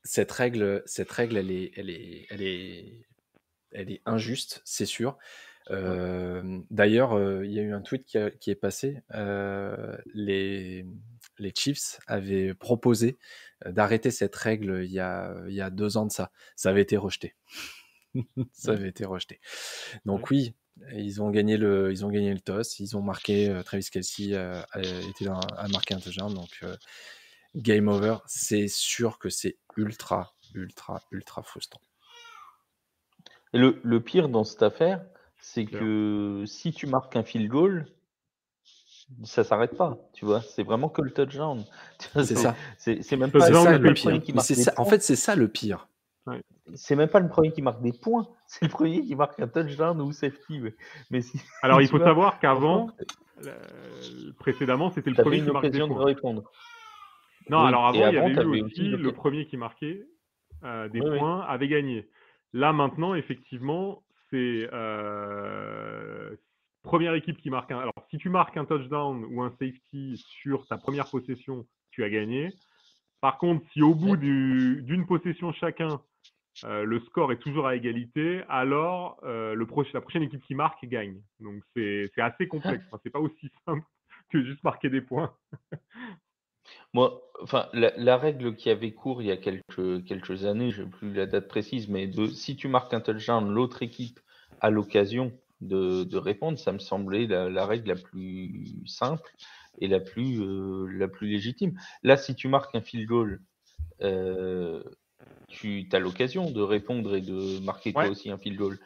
cette règle, elle est injuste, c'est sûr. D'ailleurs, il y a eu un tweet qui est passé. Les Chiefs avaient proposé d'arrêter cette règle il y a 2 ans de ça. Ça avait été rejeté. Donc oui, ils ont gagné le toss. Ils ont marqué. Travis Kelce a marqué un touchdown. Donc game over. C'est sûr que c'est ultra frustrant. Et le pire dans cette affaire, c'est Clair. que si tu marques un field goal, ça s'arrête pas, tu vois? C'est vraiment que le touchdown. Tu vois, C'est C'est ça. ça. c'est même C'est pas Touchdown ça ou le le safety. pire. premier qui Mais marque c'est des ça. En points. fait, c'est ça le pire. Ouais. C'est même pas le premier qui marque des points, c'est le premier qui marque un touchdown ou safety. Mais si, Alors, il tu faut vois, savoir franchement, qu'avant, précédemment, c'était le tu avais premier une qui marque des occasion de points. répondre. Non, Oui, alors et avant, il y avant, avait tu eu avais aussi aussi le l'occasion. premier qui marquait des Oui, oui. points avait gagné. Là, maintenant, effectivement, c'est première équipe qui marque un. Alors, si tu marques un touchdown ou un safety sur ta première possession, tu as gagné. Par contre, si au bout Ouais. d'une possession chacun, le score est toujours à égalité, alors la prochaine équipe qui marque gagne. Donc, c'est assez complexe. Enfin, c'est pas aussi simple que juste marquer des points. Moi, enfin, la règle qui avait cours il y a quelques années, je n'ai plus la date précise, mais si tu marques un touchdown, l'autre équipe a l'occasion de répondre, ça me semblait la règle la plus simple et la plus légitime. Là, si tu marques un field goal, tu as l'occasion de répondre et de marquer toi Ouais. aussi un field goal.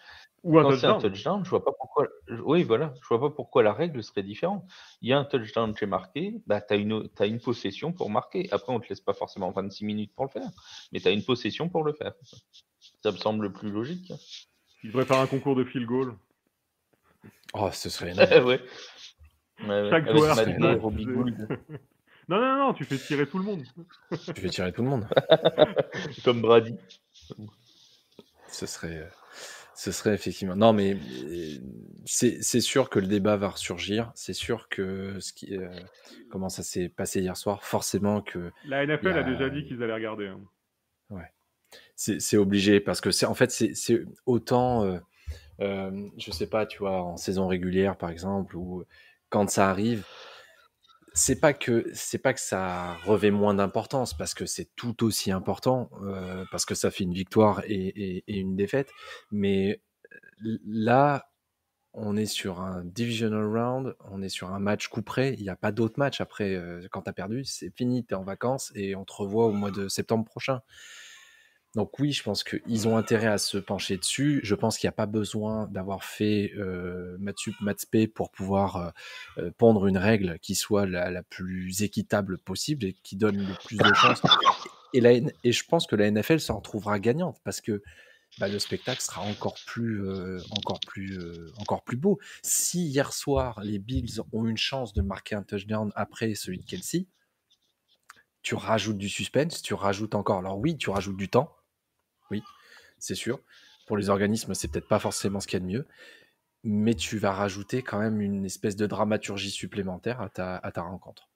Ou un Quand c'est un touchdown. touchdown, je vois pas pourquoi. Oui, voilà, je vois pas pourquoi la règle serait différente. Il y a un touchdown qui est marqué, bah, tu as une possession pour marquer. Après, on te laisse pas forcément 26 minutes pour le faire, mais tu as une possession pour le faire. Ça me semble le plus logique. Il devrait faire un concours de field goal. Oh, ce serait énorme. Ouais. Ouais. Chaque Avec joueur serait qui Matt Gay et passe. énorme. Robbie Gould, Non, tu fais tirer tout le monde. Tu veux tirer tout le monde. comme Brady. Ce serait effectivement. Non, mais c'est sûr que le débat va ressurgir. C'est sûr que comment ça s'est passé hier soir, forcément que La il y NFL a déjà a, dit qu'ils allaient regarder. Hein. ouais, c'est obligé parce que en fait c'est autant, je sais pas, tu vois, en saison régulière par exemple ou quand ça arrive. C'est pas que ça revêt moins d'importance parce que c'est tout aussi important parce que ça fait une victoire et une défaite. Mais là, on est sur un divisional round, on est sur un match coup près. Il n'y a pas d'autres matchs après. Quand tu as perdu, c'est fini, tu es en vacances et on te revoit au mois de septembre prochain. Donc oui, je pense qu'ils ont intérêt à se pencher dessus. Je pense qu'il n'y a pas besoin d'avoir fait Matsup Matspé pour pouvoir pondre une règle qui soit la plus équitable possible et qui donne le plus de chances. Et je pense que la NFL s'en retrouvera gagnante parce que le spectacle sera encore plus beau. Si hier soir, les Bills ont une chance de marquer un touchdown après celui de Kelsey, tu rajoutes du suspense, tu rajoutes encore. Alors oui, tu rajoutes du temps. Oui, c'est sûr. Pour les organismes, c'est peut-être pas forcément ce qu'il y a de mieux, mais tu vas rajouter quand même une espèce de dramaturgie supplémentaire à ta rencontre.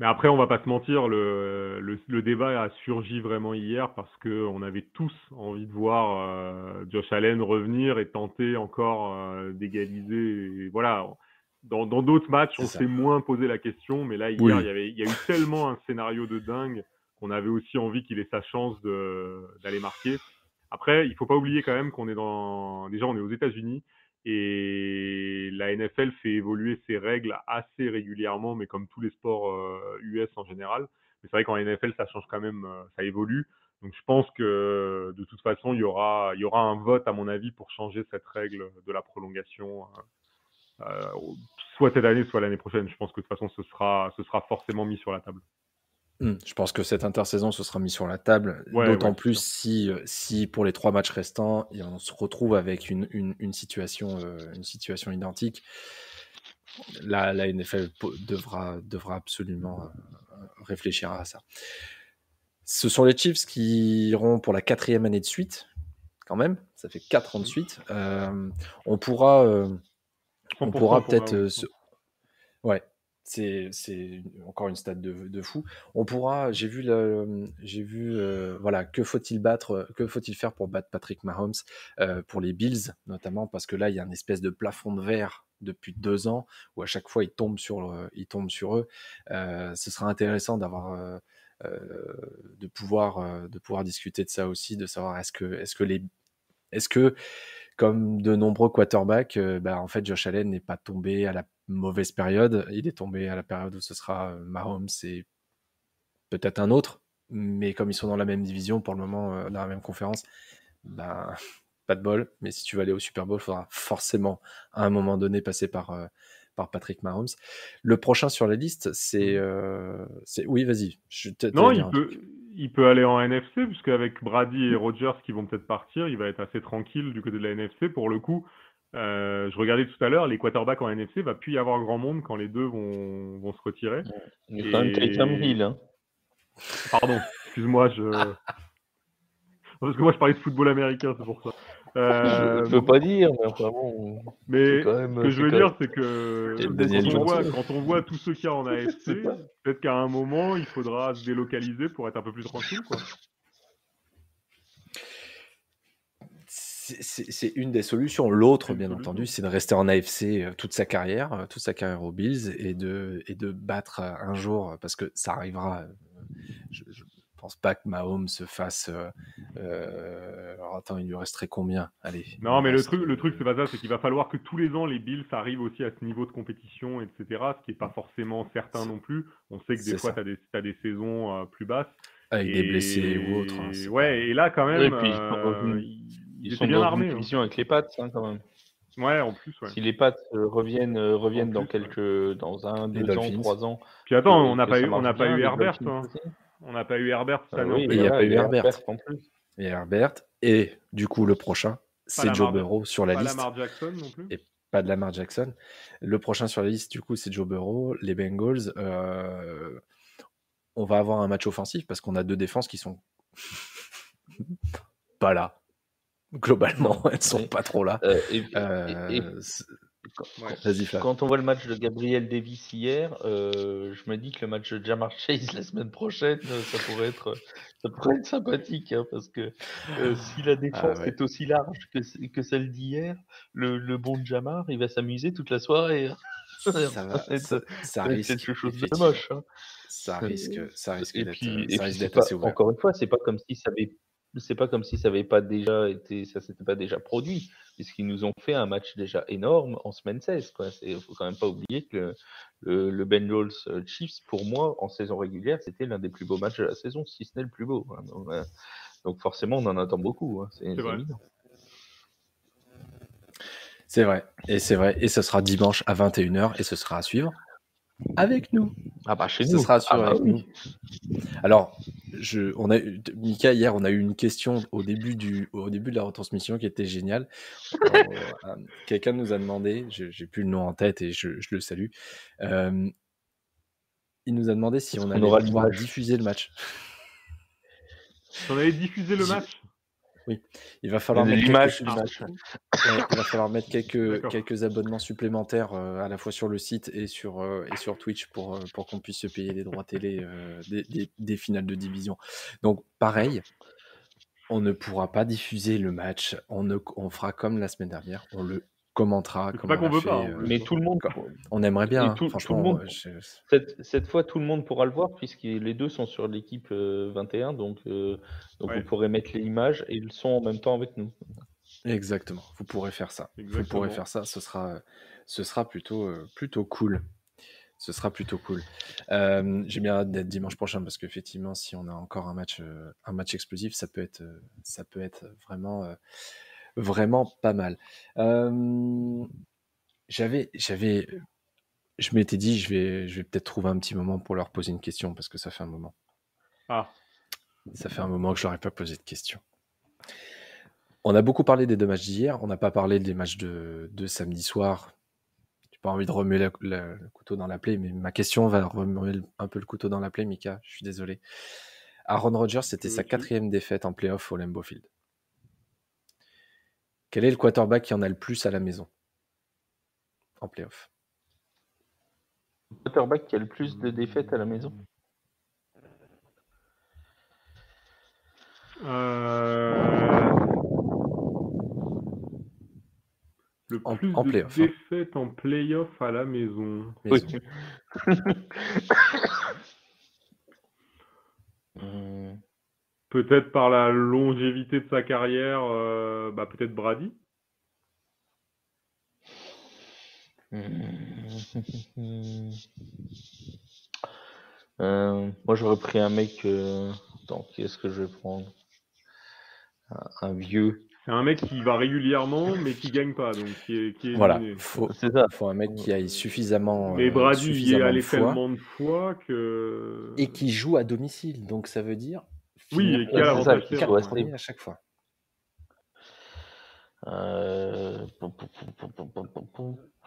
Mais après, on va pas se mentir, le débat a surgi vraiment hier parce qu'on avait tous envie de voir Josh Allen revenir et tenter encore d'égaliser. Et voilà. Dans d'autres matchs, C'est on ça. s'est moins posé la question, mais là, hier, Oui. il y a eu tellement un scénario de dingue qu'on avait aussi envie qu'il ait sa chance d'aller marquer. Après, il faut pas oublier quand même qu'on est déjà, on est aux États-Unis et la NFL fait évoluer ses règles assez régulièrement, mais comme tous les sports US en général. Mais c'est vrai qu'en NFL, ça change quand même, ça évolue. Donc je pense que de toute façon, il y aura un vote, à mon avis, pour changer cette règle de la prolongation, soit cette année, soit l'année prochaine. Je pense que de toute façon, ce sera forcément mis sur la table. Je pense que cette intersaison, ce sera mis sur la table, Ouais, d'autant ouais, plus si pour les 3 matchs restants, on se retrouve avec une situation identique. La NFL devra absolument réfléchir à ça. Ce sont les Chiefs qui iront pour la 4e année de suite, quand même. Ça fait 4 ans de suite. On pourra 100% peut-être Mahomes. ouais, c'est encore une stat de fou. J'ai vu voilà, que faut-il faire pour battre Patrick Mahomes pour les Bills notamment parce que là il y a une espèce de plafond de verre depuis 2 ans où à chaque fois il tombe sur eux. Ce sera intéressant d'avoir de pouvoir discuter de ça aussi, de savoir est-ce que comme de nombreux quarterbacks, en fait, Josh Allen n'est pas tombé à la mauvaise période. Il est tombé à la période où ce sera Mahomes et peut-être un autre. Mais comme ils sont dans la même division pour le moment, dans la même conférence, pas de bol, mais si tu veux aller au Super Bowl, il faudra forcément, à un moment donné, passer par Patrick Mahomes. Le prochain sur la liste, c'est... Oui, vas-y. Non, il peut aller en NFC, puisque avec Brady et Rodgers qui vont peut-être partir, il va être assez tranquille du côté de la NFC. Pour le coup, je regardais tout à l'heure, les quarterbacks en NFC, va plus y avoir grand monde quand les deux vont se retirer. Il y a quand même Taysom Hill. Hein. Pardon, excuse-moi, parce que moi je parlais de football américain, c'est pour ça. Je peux pas dire, mais enfin bon. Mais quand même, ce que je veux dire, c'est que Daniel quand on voit tous ceux qu'il y a en AFC, peut-être qu'à un moment, il faudra se délocaliser pour être un peu plus tranquille, quoi. C'est une des solutions. L'autre, bien entendu, c'est de rester en AFC toute sa carrière aux Bills et de battre un jour, parce que ça arrivera. Je pense pas que Mahomes se fasse. Alors attends, il lui resterait combien? Allez. Non, mais le truc, c'est pas ça, c'est qu'il va falloir que tous les ans les Bills arrivent aussi à ce niveau de compétition, etc. Ce qui est pas forcément certain non plus. On sait que des fois, t'as des saisons plus basses. Avec des blessés ou autres. Hein, ouais, et là, quand même, ils sont bien armés. Une division avec les Pats, hein, quand même. Ouais, en plus, ouais. Si les Pats reviennent dans un, 2 ans, 3 ans. Puis attends, on n'a pas eu Herbert, hein. On n'a pas eu Herbert cette année. Oui, il n'y a pas eu Herbert en plus. Et Herbert, et du coup, le prochain, c'est Joe Burrow sur la liste. Pas Lamar Jackson non plus. Et pas de Lamar Jackson. Le prochain sur la liste, du coup, c'est Joe Burrow. Les Bengals, on va avoir un match offensif parce qu'on a deux défenses qui sont pas là. Globalement, elles sont pas trop là. Quand on voit le match de Gabriel Davis hier, je me dis que le match de Ja'Marr Chase la semaine prochaine, ça pourrait être sympathique, hein, parce que si la défense est aussi large que celle d'hier, le bon Ja'Marr, il va s'amuser toute la soirée. Ça risque quelque chose de moche. Hein. Ça risque d'être assez ouvert. Encore une fois, c'est pas comme si ça avait pas déjà été, ça s'était pas déjà produit, puisqu'ils nous ont fait un match déjà énorme en semaine 16. Il faut quand même pas oublier que le Bengals Chiefs, pour moi, en saison régulière, c'était l'un des plus beaux matchs de la saison, si ce n'est le plus beau. Hein. Donc forcément, on en attend beaucoup. Hein. C'est évident. C'est vrai. Et ce sera dimanche à 21h et ce sera à suivre avec nous. Ah bah chez nous. Ce sera à suivre avec nous. Alors, Mika, hier, on a eu une question au début de la retransmission qui était géniale. Quelqu'un nous a demandé, j'ai plus le nom en tête et je le salue. Il nous a demandé si on allait pouvoir diffuser le match. On allait diffuser le match. Oui, il va falloir mettre l'image du match. Il va falloir mettre quelques abonnements supplémentaires à la fois sur le site et sur Twitch pour qu'on puisse se payer des droits télé des finales de division. Donc pareil, on ne pourra pas diffuser le match. On fera comme la semaine dernière. On le commentera. C'est pas qu'on veut pas. Mais tout le monde. On aimerait bien. Franchement, cette fois, tout le monde pourra le voir puisque les deux sont sur l'équipe 21, donc vous pourrez mettre les images et le son en même temps avec nous. Exactement. Vous pourrez faire ça. Ce sera plutôt cool. Ce sera plutôt cool. J'ai bien hâte d'être dimanche prochain parce qu'effectivement, si on a encore un match explosif, ça peut être vraiment pas mal. Je m'étais dit, je vais peut-être trouver un petit moment pour leur poser une question parce que ça fait un moment. Ça fait un moment que je leur ai pas posé de questions. On a beaucoup parlé des deux matchs d'hier. On n'a pas parlé des matchs de samedi soir. J'ai pas envie de remuer le couteau dans la plaie, mais ma question va remuer un peu le couteau dans la plaie, Mika. Je suis désolé. Aaron Rodgers, c'était sa 4e défaite en playoff au Lambeau Field. Quel est le quarterback qui en a le plus à la maison en playoff? Le quarterback qui a le plus de défaites à la maison? Le plus de défaites en playoff à la maison. Oui. Peut-être par la longévité de sa carrière, peut-être Brady. Moi, j'aurais pris un mec. Attends, qui est-ce que je vais prendre? Un vieux. C'est un mec qui va régulièrement, mais qui gagne pas, donc qui est Voilà, éliminé. C'est ça. faut un mec qui aille suffisamment, Mais Brady, il y est suffisamment de allé fois tellement de fois que. et qui joue à domicile. Donc ça veut dire Oui, finir et qui a c'est ça, l'avantage qu'il terrain. soit Ouais. resté. premier à chaque fois.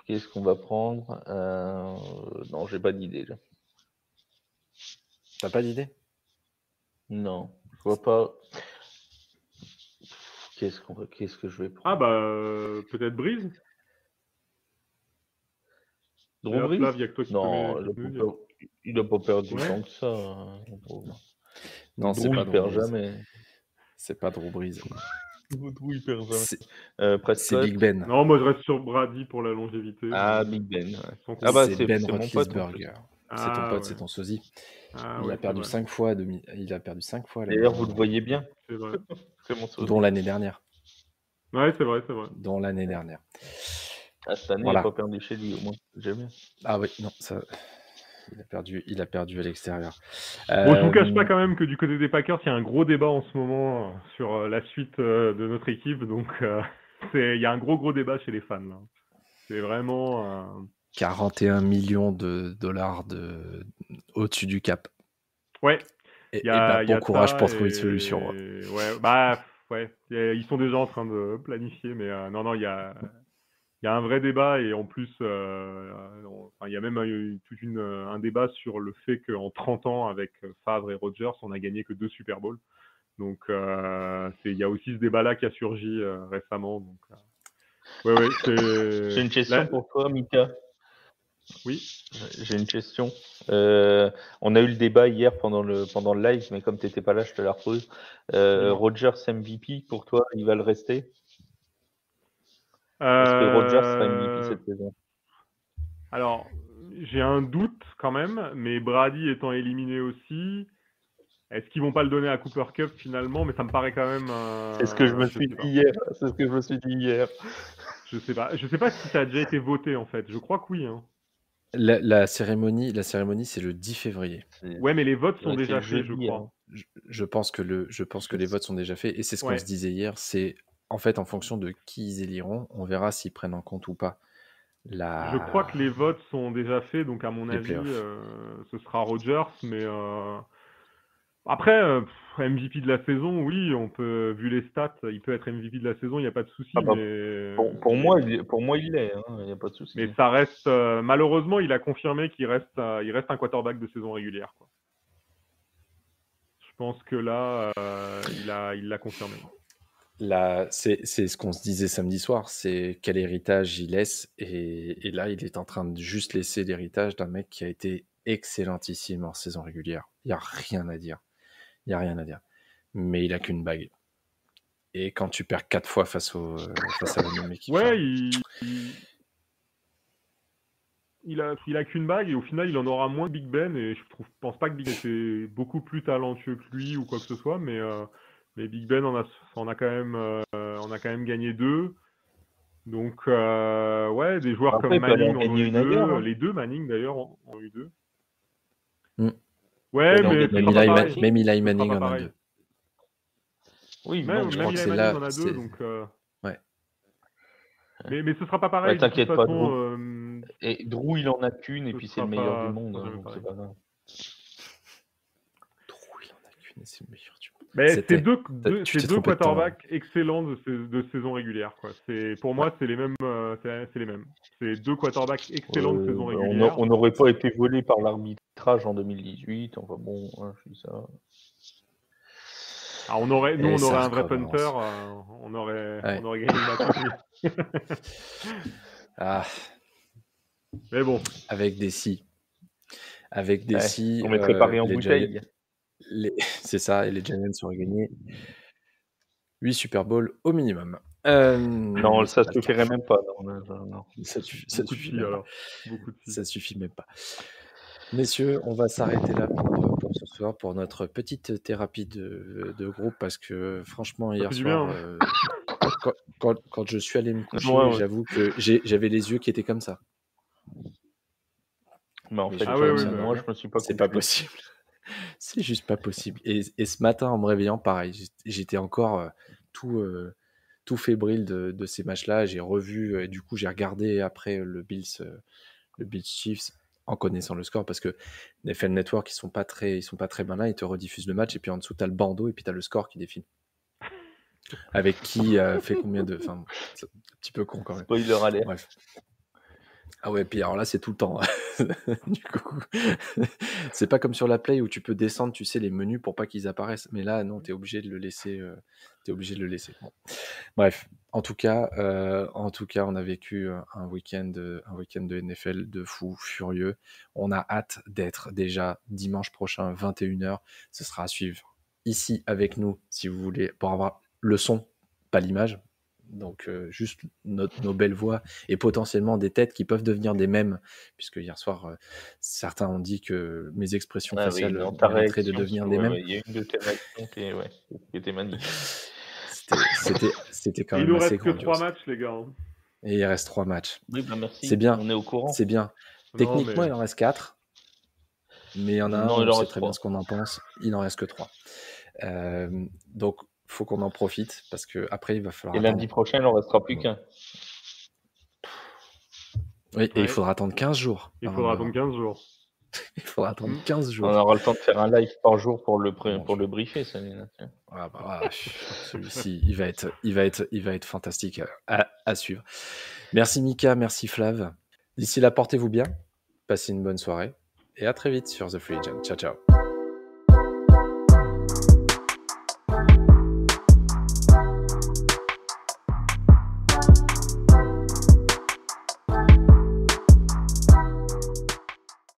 Qu'est-ce qu'on va prendre? Non, j'ai pas d'idée là. T'as pas d'idée? Non, je vois pas. Qu'est-ce que je vais prendre? Ah bah peut-être Breeze. Drew D'ailleurs, Brees? Flav, il y a que toi qui Non, peux me dire. il a pas perdu Ouais. tant que ça. Hein, Non, c'est Drew, pas il Drew perd Brees. jamais. C'est pas Drew Brees. Drew, il perd jamais. C'est Prescott. Big Ben. Non, moi je reste sur Brady pour la longévité. Ah, mais Big Ben. Ouais. sans Ah bah, C'est Ben c'est mon pote. En plus. Roethlisberger. C'est ton Ah, pote, ouais. c'est ton sosie. Ah, Il ouais, a c'est perdu vrai. 5 fois. Il a perdu 5 fois. l'année D'ailleurs, vous le dernière. voyez bien. C'est vrai. C'est mon sosie. Dont l'année dernière. Ouais, c'est vrai, c'est vrai. Dont l'année dernière. Ah, cette année, Voilà. il n'a pas perdu chez lui, au moins. Jamais. Ah oui, non, ça. Il a perdu à l'extérieur. Bon, je vous cache pas quand même que du côté des Packers, il y a un gros débat en ce moment sur la suite de notre équipe. Donc, il y a un gros débat chez les fans. Là. C'est vraiment. 41 millions de dollars au-dessus du cap. Ouais. Et bon courage pour trouver une solution. Ouais, bah, ouais. Ils sont déjà en train de planifier, mais non, il y a un vrai débat et en plus, il y a même un débat sur le fait qu'en 30 ans, avec Favre et Rodgers, on n'a gagné que 2 Super Bowls. Donc, il y a aussi ce débat-là qui a surgi récemment. Donc, ouais, J'ai une question pour toi, Mika. Oui. J'ai une question. On a eu le débat hier pendant le live, mais comme tu n'étais pas là, je te la repose. Rodgers MVP, pour toi, il va le rester? Est-ce que Rodgers sera MVP cette saison? Alors, j'ai un doute quand même, mais Brady étant éliminé aussi, est-ce qu'ils vont pas le donner à Cooper Kupp finalement? Mais ça me paraît quand même. C'est ce que je me suis dit hier. C'est ce que je me suis dit hier. Je sais pas. Je sais pas si ça a déjà été voté en fait. Je crois que oui. Hein. La cérémonie, c'est le 10 février. Ouais, mais les votes sont déjà faits, je crois. Hein. Je pense que les votes sont déjà faits et c'est ce qu'on se disait hier. C'est en fait en fonction de qui ils éliront, on verra s'ils prennent en compte ou pas. Je crois que les votes sont déjà faits, donc à mon avis, ce sera Rodgers, mais après, MVP de la saison, oui, on peut, vu les stats, il peut être MVP de la saison, il n'y a pas de souci. Mais pour moi, il l'est, hein, il n'y a pas de souci. Mais ça reste, malheureusement, il a confirmé qu'il reste un quarterback de saison régulière, quoi. Je pense que là, il l'a confirmé. Là, c'est ce qu'on se disait samedi soir, c'est quel héritage il laisse. Et là, il est en train de juste laisser l'héritage d'un mec qui a été excellentissime en saison régulière. Il n'y a rien à dire. Mais il a qu'une bague. Et quand tu perds 4 fois face à la même équipe... Ouais, il a qu'une bague et au final, il en aura moins que Big Ben. Et je pense pas que Big Ben était beaucoup plus talentueux que lui ou quoi que ce soit, mais Big Ben on a quand même gagné 2. Donc ouais, des joueurs comme Manning en ont eu 2. Hein. Les 2 Manning d'ailleurs ont eu 2. Ouais, mais même Eli Manning en a 2. Oui, même je Eli Manning en a 2, donc ouais. Mais ce sera pas pareil. Ouais, t'inquiète pas, Drew. Et Drew, il en a qu'une, et puis c'est le meilleur du monde. Donc c'est pas grave. Drew, il en a qu'une, et c'est le meilleur du monde. Mais c'est deux quarterbacks excellents de saison régulière. Quoi. Pour moi, c'est les mêmes. C'est 2 quarterbacks excellents de saison régulière. On n'aurait pas été volé par l'arbitrage en 2018. Enfin bon, hein, je dis ça. Alors on aurait un vrai punter, on aurait gagné le match. Mais bon. Avec des si. On mettrait Paris en bouteille. C'est ça, et les Giants auraient gagné 8 Super Bowl au minimum. Non, ça suffirait même pas. Non. Ça suffit même pas. Ça suffit même pas. Messieurs, on va s'arrêter là pour ce soir, pour notre petite thérapie de groupe, parce que franchement, hier soir, quand je suis allé me coucher, j'avoue que j'avais les yeux qui étaient comme ça. Mais en fait, moi, je me suis pas. C'est pas possible. C'est juste pas possible. Et ce matin, en me réveillant, pareil, j'étais encore tout tout fébrile de ces matchs-là. J'ai revu, et du coup, j'ai regardé après le Bills Chiefs en connaissant le score, parce que NFL Network, ils sont pas très malins, ils te rediffusent le match, et puis en dessous, tu as le bandeau, et puis tu as le score qui défile. Avec qui fait combien de... Enfin, c'est un petit peu con quand même. Spoiler alert. Bref. Ah ouais, puis alors là, c'est tout le temps. Du coup, c'est pas comme sur la Play où tu peux descendre, tu sais, les menus pour pas qu'ils apparaissent. Mais là, non, t'es obligé de le laisser. Bon. Bref, en tout cas, on a vécu un week-end de NFL de fou furieux. On a hâte d'être déjà dimanche prochain, 21h. Ce sera à suivre ici avec nous, si vous voulez, pour avoir le son, pas l'image. Donc juste nos belles voix et potentiellement des têtes qui peuvent devenir des mèmes, puisque hier soir, certains ont dit que mes expressions faciales mériteraient de devenir des mèmes. Il y a une de tes réactions qui était magnifique. C'était quand Et même il nous assez reste que grandiose. 3 matchs, les gars. Et il reste 3 matchs. Oui, bah merci. C'est bien. On est au courant. C'est bien. Techniquement, il en reste 4. Mais il y en a un, on sait très bien ce qu'on en pense. Il n'en reste que 3. Donc, faut qu'on en profite, parce qu'après, il va falloir. Et lundi prochain, il n'en restera plus qu'un. Oui, et il faudra attendre 15 jours. Il faudra attendre 15 jours. Il faudra attendre 15 jours. On aura le temps de faire un live par jour pour le briefer, ça. Ah bah, celui-ci, il va être fantastique à suivre. Merci Mika, merci Flav. D'ici là, portez-vous bien, passez une bonne soirée et à très vite sur The Free Agent. Ciao, ciao.